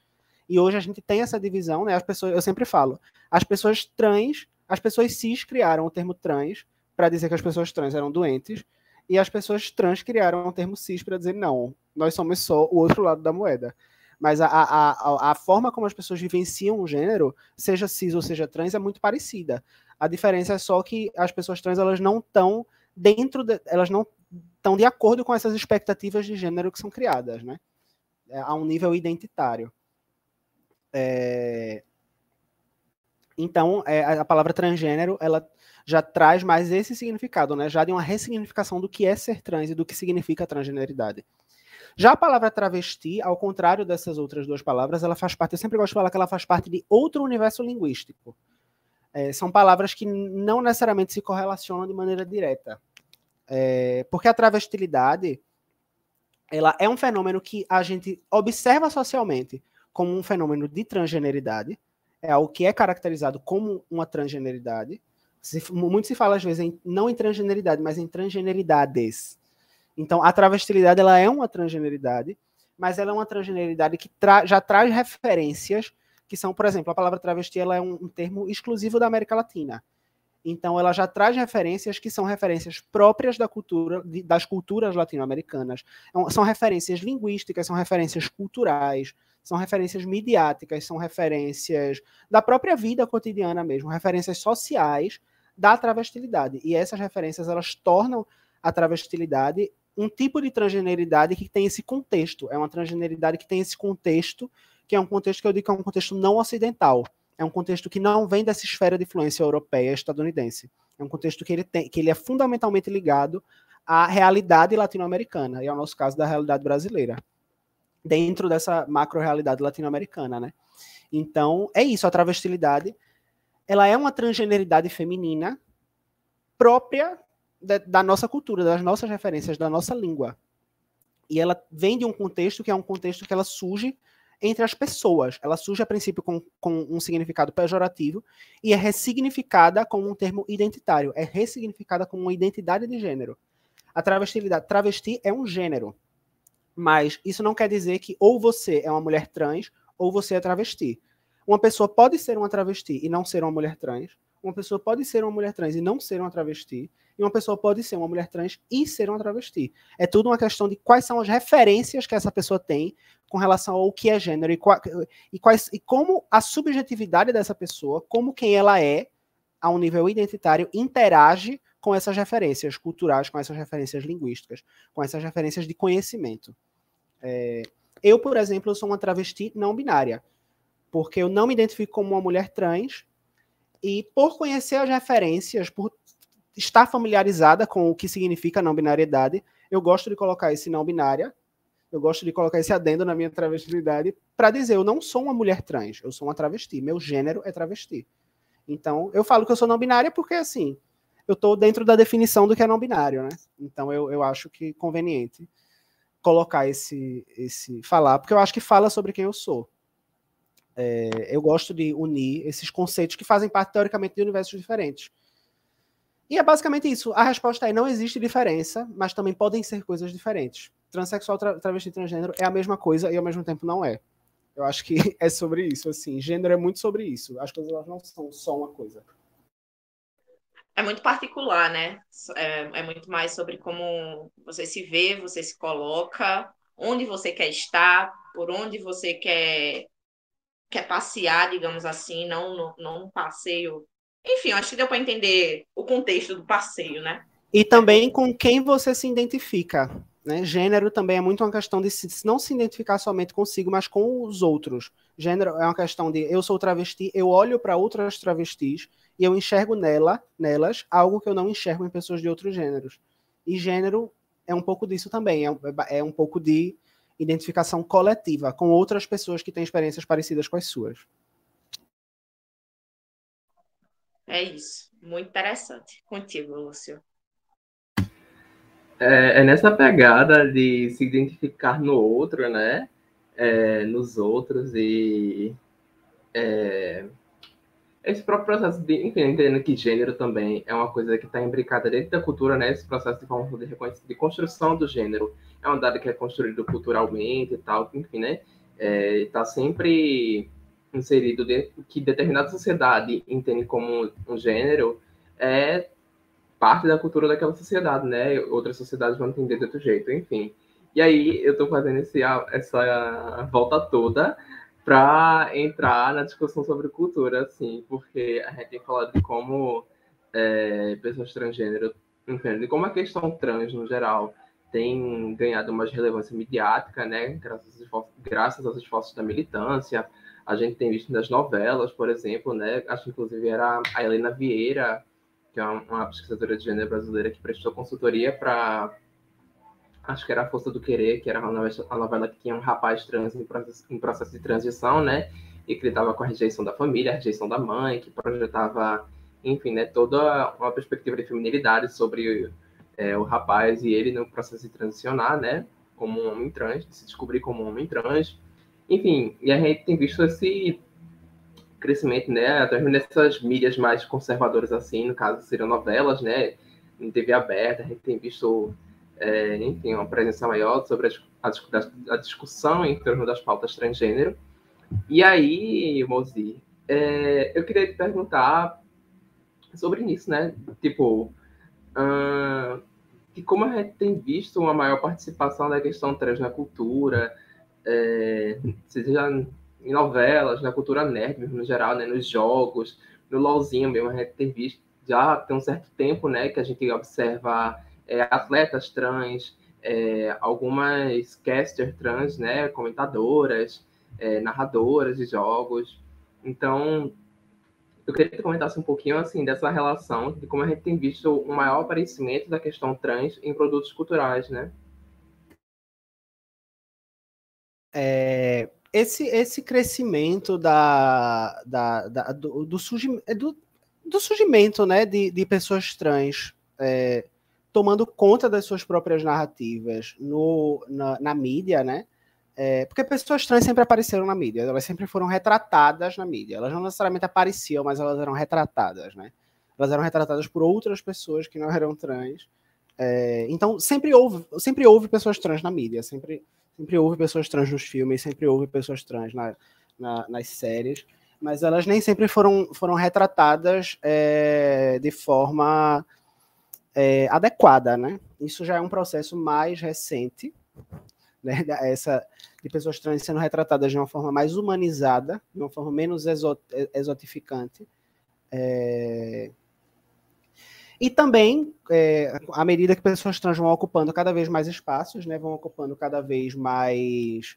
E: E hoje a gente tem essa divisão, né? Eu sempre falo, as pessoas cis criaram o termo trans para dizer que as pessoas trans eram doentes, e as pessoas trans criaram o termo cis para dizer não, nós somos só o outro lado da moeda. Mas a forma como as pessoas vivenciam o gênero, seja cis ou seja trans, é muito parecida. A diferença é só que as pessoas trans elas não estão elas não estão de acordo com essas expectativas de gênero que são criadas, né? A um nível identitário. Então, a palavra transgênero, ela já traz mais esse significado, né? Já de uma ressignificação do que é ser trans e do que significa a transgeneridade. Já a palavra travesti, ao contrário dessas outras duas palavras, ela faz parte, eu sempre gosto de falar que ela faz parte de outro universo linguístico. São palavras que não necessariamente se correlacionam de maneira direta. Porque a travestilidade, ela é um fenômeno que a gente observa socialmente como um fenômeno de transgeneridade, é algo que é caracterizado como uma transgeneridade. Muito se fala, às vezes, não em transgeneridade, mas em transgeneridades. Então, a travestilidade ela é uma transgeneridade, mas ela é uma transgeneridade que já traz referências que são, por exemplo, a palavra travesti ela é um termo exclusivo da América Latina. Então, ela já traz referências que são referências próprias das culturas latino-americanas. São referências linguísticas, são referências culturais, são referências midiáticas, são referências da própria vida cotidiana mesmo, referências sociais da travestilidade. E essas referências, elas tornam a travestilidade um tipo de transgeneridade que tem esse contexto. É uma transgeneridade que tem esse contexto, que é um contexto que eu digo que é um contexto não ocidental. É um contexto que não vem dessa esfera de influência europeia estadunidense. É um contexto que ele é fundamentalmente ligado à realidade latino-americana, e ao nosso caso, da realidade brasileira, dentro dessa macro-realidade latino-americana, né? Então, é isso, a travestilidade, ela é uma transgeneridade feminina própria da nossa cultura, das nossas referências, da nossa língua. E ela vem de um contexto que é um contexto que ela surge entre as pessoas. Ela surge, a princípio, com um significado pejorativo e é ressignificada como um termo identitário. É ressignificada como uma identidade de gênero. A travestilidade. Travesti é um gênero. Mas isso não quer dizer que ou você é uma mulher trans ou você é travesti. Uma pessoa pode ser uma travesti e não ser uma mulher trans. Uma pessoa pode ser uma mulher trans e não ser uma travesti. E uma pessoa pode ser uma mulher trans e ser uma travesti. É tudo uma questão de quais são as referências que essa pessoa tem com relação ao que é gênero e como a subjetividade dessa pessoa, como quem ela é, a um nível identitário, interage com essas referências culturais, com essas referências linguísticas, com essas referências de conhecimento. Eu, por exemplo, sou uma travesti não binária, porque eu não me identifico como uma mulher trans, e por conhecer as referências, por estar familiarizada com o que significa não binariedade, eu gosto de colocar esse não binária, eu gosto de colocar esse adendo na minha travestilidade para dizer, eu não sou uma mulher trans, eu sou uma travesti, meu gênero é travesti. Então, eu falo que eu sou não binária porque, assim, eu estou dentro da definição do que é não binário, né? Então, eu acho que é conveniente colocar falar, porque eu acho que fala sobre quem eu sou. Eu gosto de unir esses conceitos que fazem parte, teoricamente, de universos diferentes. E é basicamente isso. A resposta é, não existe diferença, mas também podem ser coisas diferentes. Transsexual, travesti, transgênero é a mesma coisa e ao mesmo tempo não é. Eu acho que é sobre isso, assim. Gênero é muito sobre isso. As coisas elas não são só uma coisa.
C: É muito particular, né? É muito mais sobre como você se vê, você se coloca, onde você quer estar, por onde você quer passear, digamos assim, não um passeio. Enfim, eu acho que deu para entender o contexto do passeio, né?
E: E também com quem você se identifica. Né? Gênero também é muito uma questão de não se identificar somente consigo, mas com os outros. Gênero é uma questão de eu sou travesti, eu olho para outras travestis e eu enxergo nelas algo que eu não enxergo em pessoas de outros gêneros. E gênero é um pouco disso também, é um pouco de identificação coletiva com outras pessoas que têm experiências parecidas com as suas.
C: É isso. Muito interessante. Contigo, Lúcio.
D: É nessa pegada de se identificar no outro, né? Nos outros e esse próprio processo de entendendo que gênero também é uma coisa que está imbricada dentro da cultura, né? Esse processo de construção do gênero é um dado que é construído culturalmente e tal, enfim, né? Está sempre inserido dentro que determinada sociedade entende como um gênero é parte da cultura daquela sociedade, né? Outras sociedades vão entender de outro jeito, enfim. E aí eu estou fazendo essa volta toda para entrar na discussão sobre cultura, assim, porque a gente tem falado de como pessoas transgênero, enfim, de como a questão trans, no geral, tem ganhado mais relevância midiática, né? Graças aos esforços da militância. A gente tem visto nas novelas, por exemplo, né? Acho que inclusive era a Helena Vieira, que é uma pesquisadora de gênero brasileira que prestou consultoria para acho que era A Força do Querer, que era a novela que tinha um rapaz trans em processo de transição, né? E que lidava com a rejeição da família, a rejeição da mãe, que projetava, enfim, né, toda uma perspectiva de feminilidade sobre o rapaz e ele no processo de transicionar, né? Como um homem trans, de se descobrir como um homem trans. Enfim, e a gente tem visto esse crescimento, né? Até nessas mídias mais conservadoras, assim, no caso, seriam novelas, né? Em TV aberta, a gente tem visto, enfim, uma presença maior sobre a discussão em torno das pautas transgênero. E aí, Mozi, eu queria te perguntar sobre isso, né? Tipo, que como a gente tem visto uma maior participação da questão trans na cultura, seja em novelas, na cultura nerd mesmo, no geral, né, nos jogos, no LOLzinho mesmo, a gente tem visto já tem um certo tempo, né, que a gente observa atletas trans, algumas casters trans, né, comentadoras, narradoras de jogos. Então, eu queria que tu comentasse um pouquinho assim dessa relação de como a gente tem visto um maior aparecimento da questão trans em produtos culturais, né?
E: Esse crescimento do surgimento, né, de pessoas trans tomando conta das suas próprias narrativas na mídia, né? Porque pessoas trans sempre apareceram na mídia, elas sempre foram retratadas na mídia. Elas não necessariamente apareciam, mas elas eram retratadas, né? Elas eram retratadas por outras pessoas que não eram trans. Então, sempre houve pessoas trans na mídia, sempre houve pessoas trans nos filmes, sempre houve pessoas trans nas séries, mas elas nem sempre foram retratadas de forma adequada, né? Isso já é um processo mais recente, né? De pessoas trans sendo retratadas de uma forma mais humanizada, de uma forma menos exotificante. E também, à medida que pessoas trans vão ocupando cada vez mais espaços, né, vão ocupando cada vez mais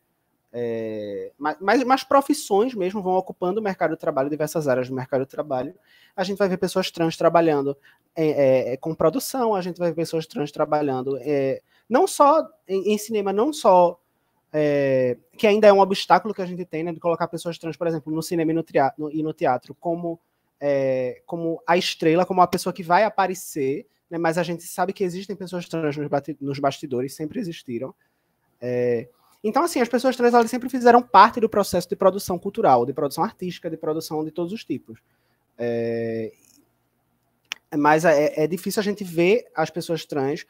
E: profissões mesmo, vão ocupando o mercado de trabalho, diversas áreas do mercado de trabalho. A gente vai ver pessoas trans trabalhando com produção, a gente vai ver pessoas trans trabalhando não só em cinema, não só que ainda é um obstáculo que a gente tem, né, de colocar pessoas trans, por exemplo, no cinema e no teatro como a estrela, como a pessoa que vai aparecer, né, mas a gente sabe que existem pessoas trans nos bastidores, sempre existiram. Então, assim, as pessoas trans elas sempre fizeram parte do processo de produção cultural, de produção artística, de produção de todos os tipos. Mas é difícil a gente ver as pessoas trans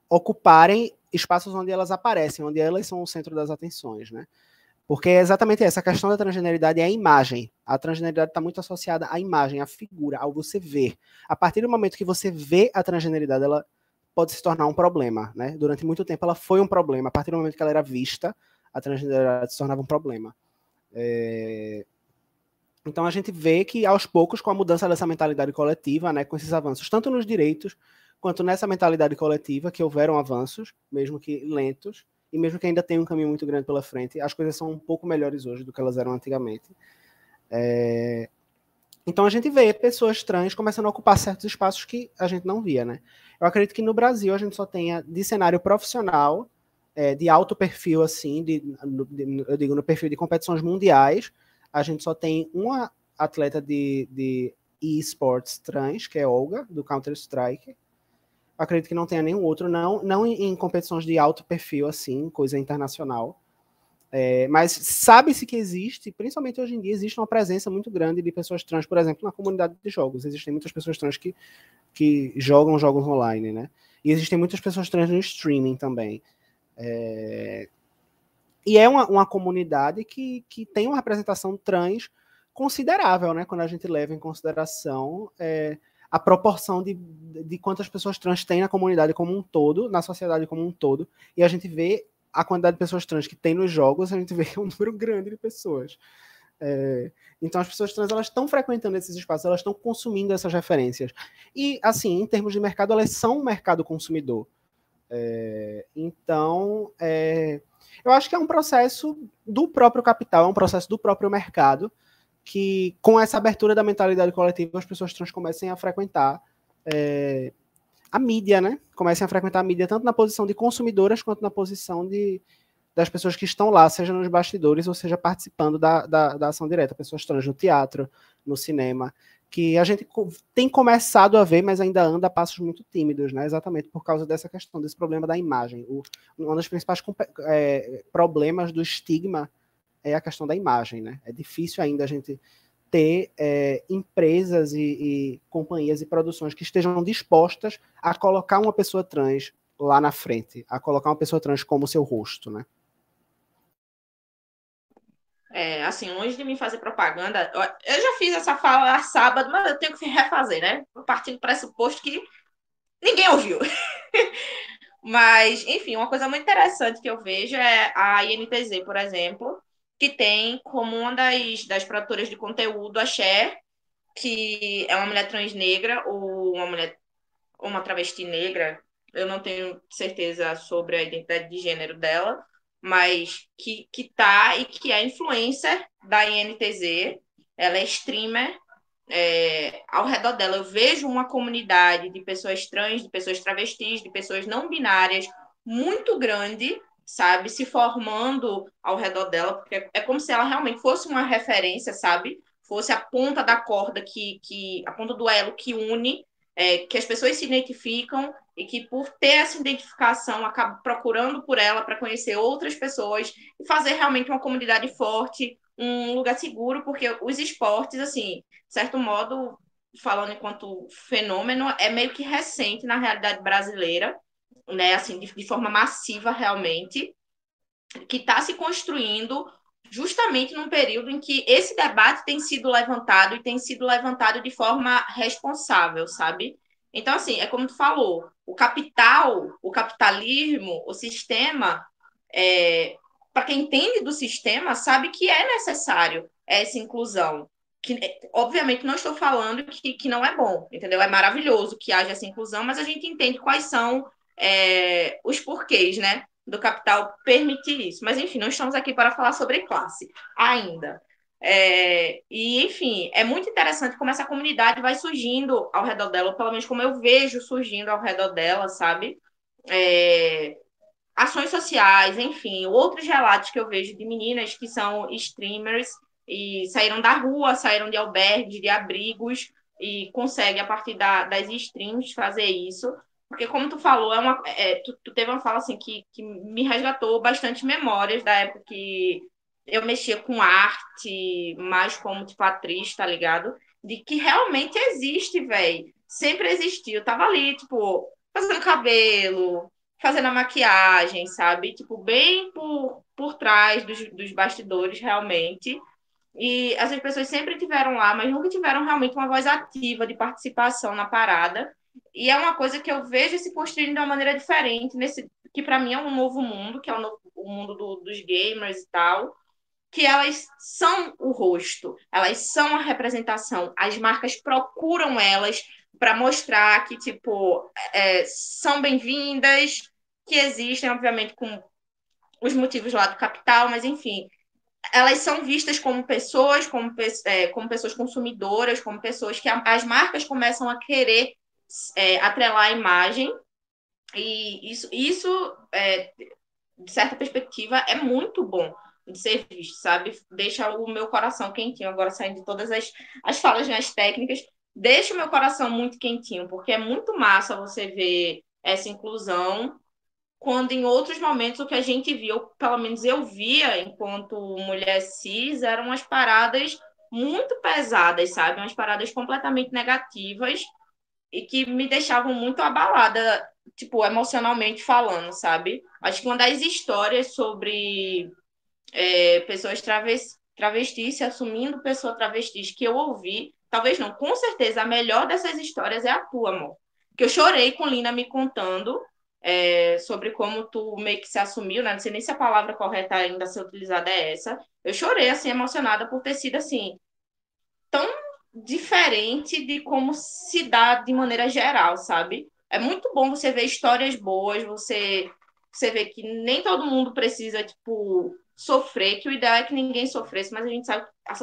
E: ocuparem espaços onde elas aparecem, onde elas são o centro das atenções, né? Porque é exatamente essa questão da transgeneridade é a imagem. A transgeneridade está muito associada à imagem, à figura, ao você ver. A partir do momento que você vê a transgeneridade, ela pode se tornar um problema, né? Durante muito tempo ela foi um problema. A partir do momento que ela era vista, a transgeneridade se tornava um problema. Então a gente vê que, aos poucos, com a mudança dessa mentalidade coletiva, né, com esses avanços, tanto nos direitos, quanto nessa mentalidade coletiva, que houveram avanços, mesmo que lentos, e mesmo que ainda tenha um caminho muito grande pela frente, as coisas são um pouco melhores hoje do que elas eram antigamente. Então a gente vê pessoas trans começando a ocupar certos espaços que a gente não via, né? Eu acredito que no Brasil a gente só tenha, de cenário profissional, de alto perfil, assim, eu digo no perfil de competições mundiais, a gente só tem uma atleta de eSports trans, que é Olga, do Counter-Strike. Acredito que não tenha nenhum outro, não em competições de alto perfil, assim, coisa internacional. Mas sabe-se que existe, principalmente hoje em dia, existe uma presença muito grande de pessoas trans, por exemplo, na comunidade de jogos. Existem muitas pessoas trans que jogam jogos online, né? E existem muitas pessoas trans no streaming também. E é uma comunidade que tem uma representação trans considerável, né? Quando a gente leva em consideração a proporção de quantas pessoas trans tem na comunidade como um todo, na sociedade como um todo, e a gente vê a quantidade de pessoas trans que tem nos jogos, a gente vê um número grande de pessoas. Então as pessoas trans elas estão frequentando esses espaços, elas estão consumindo essas referências. E, assim, em termos de mercado, elas são um mercado consumidor. Então, eu acho que é um processo do próprio capital, é um processo do próprio mercado, que com essa abertura da mentalidade coletiva as pessoas trans comecem a frequentar a mídia, né? Comecem a frequentar a mídia tanto na posição de consumidoras quanto na posição das pessoas que estão lá, seja nos bastidores ou seja participando da ação direta, pessoas trans no teatro, no cinema, que a gente tem começado a ver, mas ainda anda a passos muito tímidos, né? Exatamente por causa dessa questão, desse problema da imagem. Um dos principais problemas do estigma é a questão da imagem, né? É difícil ainda a gente ter empresas e companhias e produções que estejam dispostas a colocar uma pessoa trans lá na frente, a colocar uma pessoa trans como seu rosto, né?
C: Assim, longe de mim fazer propaganda, eu já fiz essa fala sábado, mas eu tenho que refazer, né? Partindo do pressuposto que ninguém ouviu. Mas, enfim, uma coisa muito interessante que eu vejo é a INTZ, por exemplo, que tem como uma das produtoras de conteúdo a Cher, que é uma mulher trans negra ou uma travesti negra. Eu não tenho certeza sobre a identidade de gênero dela, mas que tá e que é influencer da INTZ. Ela é streamer. Ao redor dela eu vejo uma comunidade de pessoas trans, de pessoas travestis, de pessoas não binárias muito grande, sabe, se formando ao redor dela, porque é como se ela realmente fosse uma referência, sabe, fosse a ponta da corda a ponta do elo que une, que as pessoas se identificam e que por ter essa identificação acaba procurando por ela para conhecer outras pessoas e fazer realmente uma comunidade forte, um lugar seguro, porque os esportes, assim, de certo modo, falando enquanto fenômeno, é meio que recente na realidade brasileira, né, assim, de forma massiva realmente, que está se construindo justamente num período em que esse debate tem sido levantado e tem sido levantado de forma responsável, sabe? Então, assim, é como tu falou, o capital, o capitalismo, o sistema, para quem entende do sistema, sabe que é necessário essa inclusão. Que, obviamente, não estou falando que não é bom, entendeu? É maravilhoso que haja essa inclusão, mas a gente entende quais são os porquês, né, do capital permitir isso. Mas, enfim, não estamos aqui para falar sobre classe ainda. E, enfim, é muito interessante como essa comunidade vai surgindo ao redor dela, ou pelo menos como eu vejo surgindo ao redor dela, sabe? Ações sociais, enfim, outros relatos que eu vejo de meninas que são streamers e saíram da rua, saíram de albergues, de abrigos e conseguem, a partir das streams, fazer isso. Porque, como tu falou, tu teve uma fala assim que me resgatou bastante memórias da época que eu mexia com arte, mais como tipo atriz, tá ligado? De que realmente existe, velho. Sempre existiu. Eu tava ali, tipo, fazendo cabelo, fazendo a maquiagem, sabe? Tipo, bem por trás dos bastidores, realmente. E essas pessoas sempre tiveram lá, mas nunca tiveram realmente uma voz ativa de participação na parada. E é uma coisa que eu vejo se construindo de uma maneira diferente, que para mim é um novo mundo, que é o mundo dos gamers e tal, que elas são o rosto, elas são a representação. As marcas procuram elas para mostrar que, tipo, são bem-vindas, que existem, obviamente, com os motivos lá do capital, mas, enfim, elas são vistas como pessoas, como pessoas consumidoras, como pessoas que as marcas começam a querer atrelar a imagem, e isso de certa perspectiva, é muito bom de ser visto, sabe? Deixa o meu coração quentinho, agora saindo de todas as falas nas técnicas, deixa o meu coração muito quentinho, porque é muito massa você ver essa inclusão, quando em outros momentos o que a gente via, ou pelo menos eu via enquanto mulher cis, eram umas paradas muito pesadas, sabe? Umas paradas completamente negativas e que me deixavam muito abalada, tipo, emocionalmente falando, sabe? Acho que uma das histórias sobre pessoas travestis se assumindo pessoa travestis que eu ouvi, talvez não, com certeza a melhor dessas histórias é a tua, amor. Que eu chorei com Lina me contando sobre como tu meio que se assumiu, né? Não sei nem se a palavra correta ainda a ser utilizada é essa. Eu chorei, assim, emocionada por ter sido, assim, tão diferente de como se dá de maneira geral, sabe? É muito bom você ver histórias boas, você vê que nem todo mundo precisa, tipo, sofrer, que o ideal é que ninguém sofresse, mas a gente sabe que a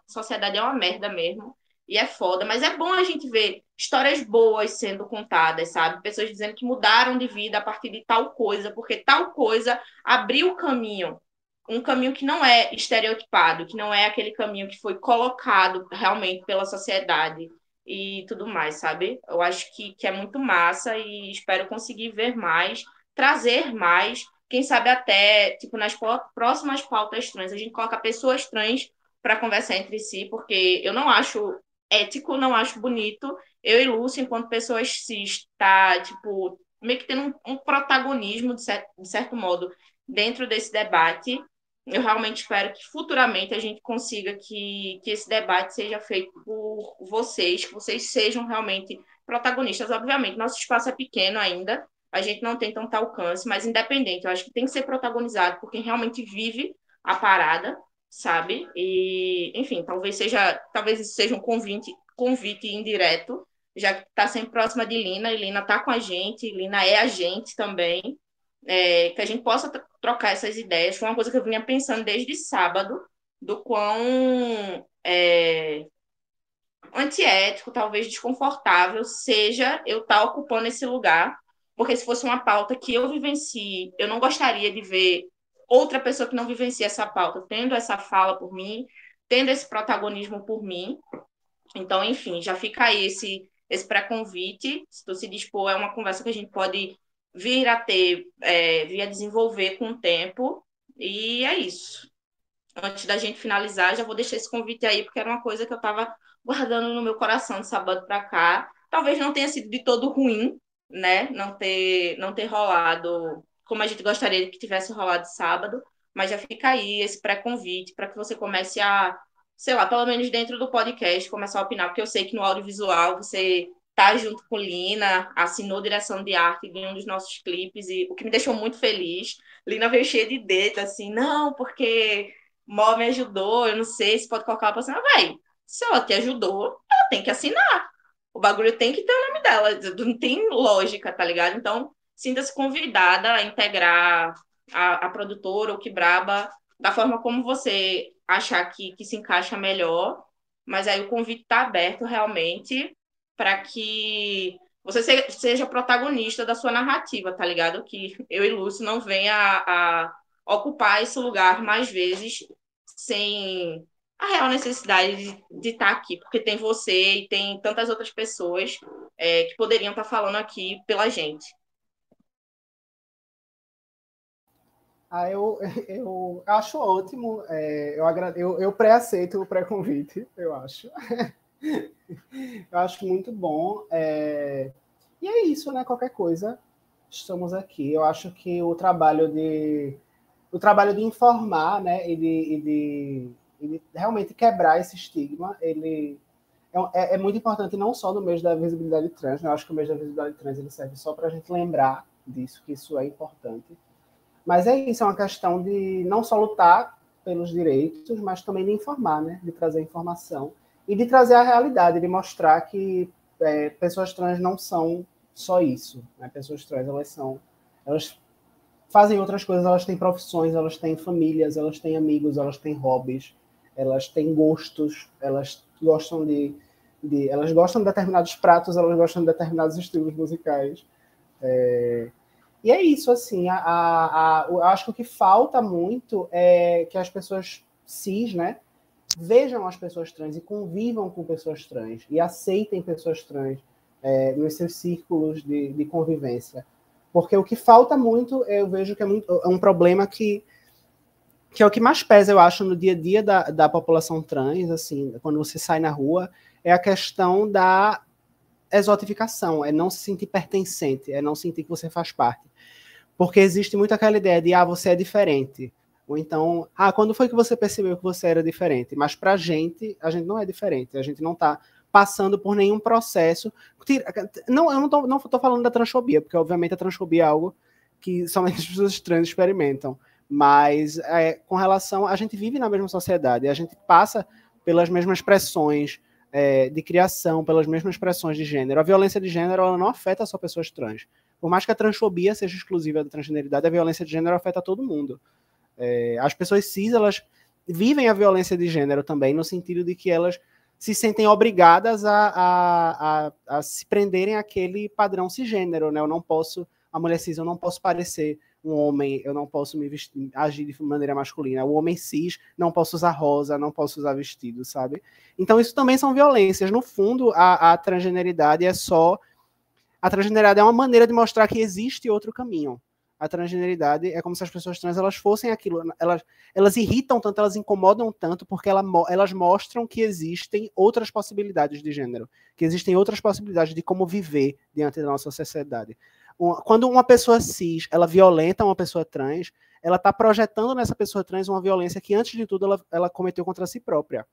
C: sociedade é uma merda mesmo. e é foda, mas é bom a gente ver histórias boas sendo contadas, sabe? Pessoas dizendo que mudaram de vida a partir de tal coisa, porque tal coisa abriu o caminho, um caminho que não é estereotipado, que não é aquele caminho que foi colocado realmente pela sociedade e tudo mais, sabe? Eu acho que é muito massa e espero conseguir ver mais, trazer mais, quem sabe até, tipo, nas próximas pautas trans, a gente coloca pessoas trans para conversar entre si, porque eu não acho ético, não acho bonito eu e Lúcia, enquanto pessoas cis, tá, tipo, meio que tendo um protagonismo, de certo modo, dentro desse debate. Eu realmente espero que futuramente a gente consiga que esse debate seja feito por vocês, que vocês sejam realmente protagonistas. Obviamente, nosso espaço é pequeno ainda, a gente não tem tanto alcance, mas independente, eu acho que tem que ser protagonizado por quem realmente vive a parada, sabe? E, enfim, talvez isso seja um convite indireto, já que está sempre próxima de Lina, e Lina está com a gente, Lina é a gente também, que a gente possa trocar essas ideias. Foi uma coisa que eu vinha pensando desde sábado, do quão antiético, talvez desconfortável seja eu estar ocupando esse lugar, porque se fosse uma pauta que eu vivencie, eu não gostaria de ver outra pessoa que não vivencia essa pauta tendo essa fala por mim, tendo esse protagonismo por mim. Então, enfim, já fica aí esse pré-convite. Se tu se dispor, é uma conversa que a gente pode vir a ter, vir a desenvolver com o tempo. E é isso. Antes da gente finalizar, já vou deixar esse convite aí, porque era uma coisa que eu estava guardando no meu coração de sábado para cá. Talvez não tenha sido de todo ruim, né? Não ter rolado como a gente gostaria que tivesse rolado sábado, mas já fica aí esse pré-convite para que você comece a, sei lá, pelo menos dentro do podcast, começar a opinar, porque eu sei que no audiovisual você tá junto com Lina, assinou direção de arte de um dos nossos clipes, e o que me deixou muito feliz. Lina veio cheia de dedo, assim, não, porque Mó me ajudou, eu não sei se pode colocar ela pra assinar. Vai, se ela te ajudou, ela tem que assinar. O bagulho tem que ter o nome dela, não tem lógica, tá ligado? Então, sinta-se convidada a integrar a produtora, o Quebraba, da forma como você achar que se encaixa melhor. Mas aí o convite está aberto realmente para que você seja protagonista da sua narrativa, tá ligado? Que eu e Lúcio não venha a ocupar esse lugar mais vezes sem a real necessidade de estar aqui, porque tem você e tem tantas outras pessoas que poderiam estar falando aqui pela gente.
E: Eu acho ótimo, eu pré-aceito o pré-convite, eu acho. Eu acho muito bom. E é isso, né? Qualquer coisa, estamos aqui. Eu acho que o trabalho de informar, né, e de realmente quebrar esse estigma, ele é muito importante não só no mês da visibilidade trans, né? Eu acho que o mês da visibilidade trans ele serve só para a gente lembrar disso, que isso é importante. Mas é isso, é uma questão de não só lutar pelos direitos, mas também de informar, né? De trazer informação e de trazer a realidade, de mostrar que pessoas trans não são só isso, né? Pessoas trans, elas fazem outras coisas, elas têm profissões, elas têm famílias, elas têm amigos, elas têm hobbies, elas têm gostos, elas gostam elas gostam de determinados pratos, elas gostam de determinados estilos musicais. E é isso, assim, eu acho que o que falta muito é que as pessoas cis, né, vejam as pessoas trans e convivam com pessoas trans e aceitem pessoas trans nos seus círculos de convivência. Porque o que falta muito, eu vejo que é um problema que é o que mais pesa, eu acho, no dia a dia da população trans, assim, quando você sai na rua, é a questão da exotificação, é não se sentir pertencente, é não sentir que você faz parte. Porque existe muito aquela ideia de, você é diferente. Ou então, quando foi que você percebeu que você era diferente? Mas pra gente, a gente não é diferente, a gente não tá passando por nenhum processo. Não, eu não tô falando da transfobia, porque obviamente a transfobia é algo que somente as pessoas trans experimentam. Mas com relação, a gente vive na mesma sociedade, a gente passa pelas mesmas pressões de criação, pelas mesmas pressões de gênero. A violência de gênero ela não afeta só pessoas trans. Por mais que a transfobia seja exclusiva da transgeneridade, a violência de gênero afeta todo mundo. As pessoas cis, elas vivem a violência de gênero também, no sentido de que elas se sentem obrigadas a se prenderem àquele padrão cisgênero, né? A mulher cis, eu não posso parecer um homem, eu não posso me vestir, agir de maneira masculina. O homem cis, não posso usar rosa, não posso usar vestido, sabe? Então isso também são violências. No fundo, a transgeneridade é só... A transgeneridade é uma maneira de mostrar que existe outro caminho. A transgeneridade é como se as pessoas trans elas fossem aquilo, elas irritam tanto, elas incomodam tanto, porque elas mostram que existem outras possibilidades de gênero, que existem outras possibilidades de como viver diante da nossa sociedade. Quando uma pessoa cis, ela violenta uma pessoa trans, ela está projetando nessa pessoa trans uma violência que, antes de tudo, ela cometeu contra si própria.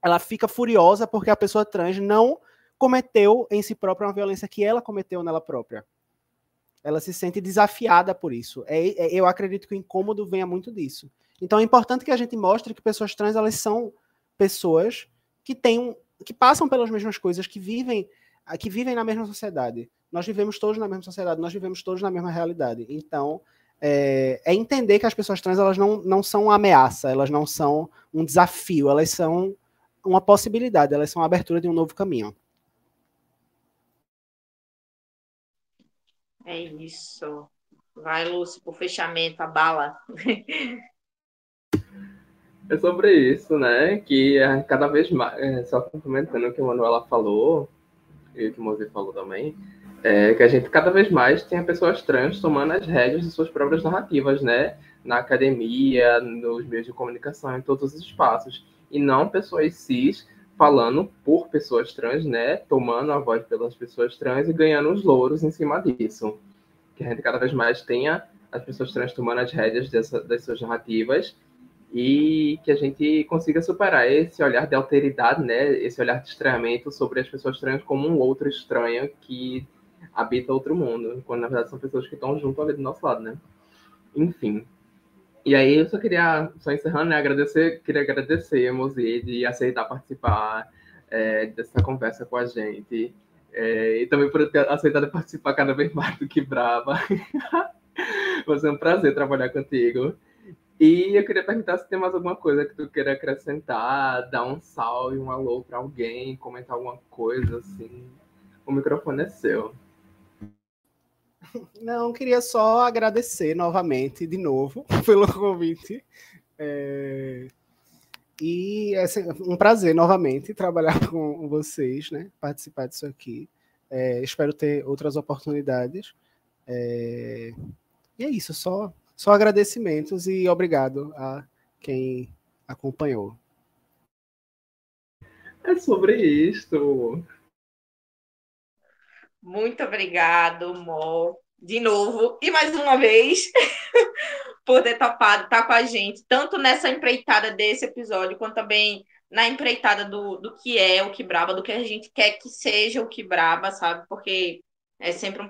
E: Ela fica furiosa porque a pessoa trans não cometeu em si própria uma violência que ela cometeu nela própria. Ela se sente desafiada por isso. Eu acredito que o incômodo venha muito disso. Então é importante que a gente mostre que pessoas trans, elas são pessoas que passam pelas mesmas coisas, que vivem na mesma sociedade. Nós vivemos todos na mesma sociedade, nós vivemos todos na mesma realidade. Então, é entender que as pessoas trans, elas não são uma ameaça, elas não são um desafio, elas são uma possibilidade, elas são a abertura de um novo caminho.
C: É isso. Vai, Lúcio, pro fechamento, a bala.
D: É sobre isso, né? Que cada vez mais, só complementando o que a Manuela falou, e o que o Mozi falou também, que a gente cada vez mais tem pessoas trans tomando as rédeas de suas próprias narrativas, né? Na academia, nos meios de comunicação, em todos os espaços. E não pessoas cis falando por pessoas trans, né? Tomando a voz pelas pessoas trans e ganhando os louros em cima disso. Que a gente cada vez mais tenha as pessoas trans tomando as rédeas das suas narrativas e que a gente consiga superar esse olhar de alteridade, né? Esse olhar de estranhamento sobre as pessoas trans como um outro estranho que habita outro mundo, quando na verdade são pessoas que estão junto ali do nosso lado, né? Enfim. E aí eu só encerrando, né? Queria agradecer, Mozi, de aceitar participar dessa conversa com a gente. E também por ter aceitado participar cada vez mais do Que Braba. Vai ser um prazer trabalhar contigo. E eu queria perguntar se tem mais alguma coisa que tu queira acrescentar, dar um salve, um alô para alguém, comentar alguma coisa, assim. O microfone é seu.
E: Não, queria só agradecer novamente, de novo, pelo convite. E é um prazer, novamente, trabalhar com vocês, né? Participar disso aqui. Espero ter outras oportunidades. E é isso, só agradecimentos e obrigado a quem acompanhou.
D: É sobre isto.
C: Muito obrigado, Mo, de novo e mais uma vez, por ter topado estar com a gente, tanto nessa empreitada desse episódio, quanto também na empreitada do que é o Que Braba, do que a gente quer que seja o Que Braba, sabe? Porque é sempre um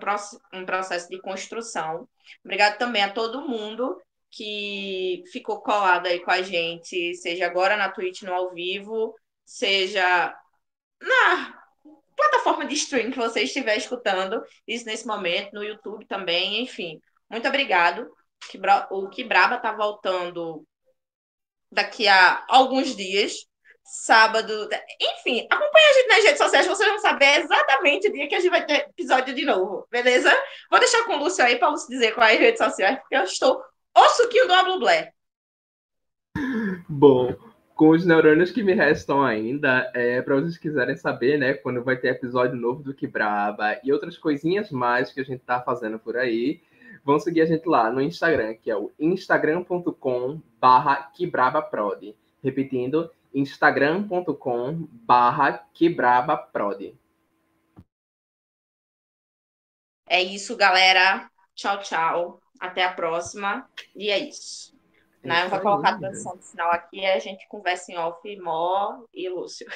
C: processo de construção. Obrigado também a todo mundo que ficou colado aí com a gente, seja agora na Twitch no ao vivo, seja na plataforma de stream que você estiver escutando isso nesse momento, no YouTube também, enfim. Muito obrigado. O Que Braba tá voltando daqui a alguns dias, sábado. Enfim, acompanha a gente nas redes sociais, vocês vão saber exatamente o dia que a gente vai ter episódio de novo, beleza? Vou deixar com o Lúcio aí para o Lúcio dizer quais as redes sociais, porque eu estou o suquinho do Ablublé.
D: Bom, com os neurônios que me restam ainda, para vocês quiserem saber, né, quando vai ter episódio novo do Que Braba e outras coisinhas mais que a gente tá fazendo por aí, vão seguir a gente lá no Instagram, que é o instagram.com/quebrabaprod. Repetindo, instagram.com/quebrabaprod.
C: É isso, galera. Tchau, tchau. Até a próxima. E é isso. Não vai colocar a transição do final aqui, a gente conversa em off, Mó e Lúcio.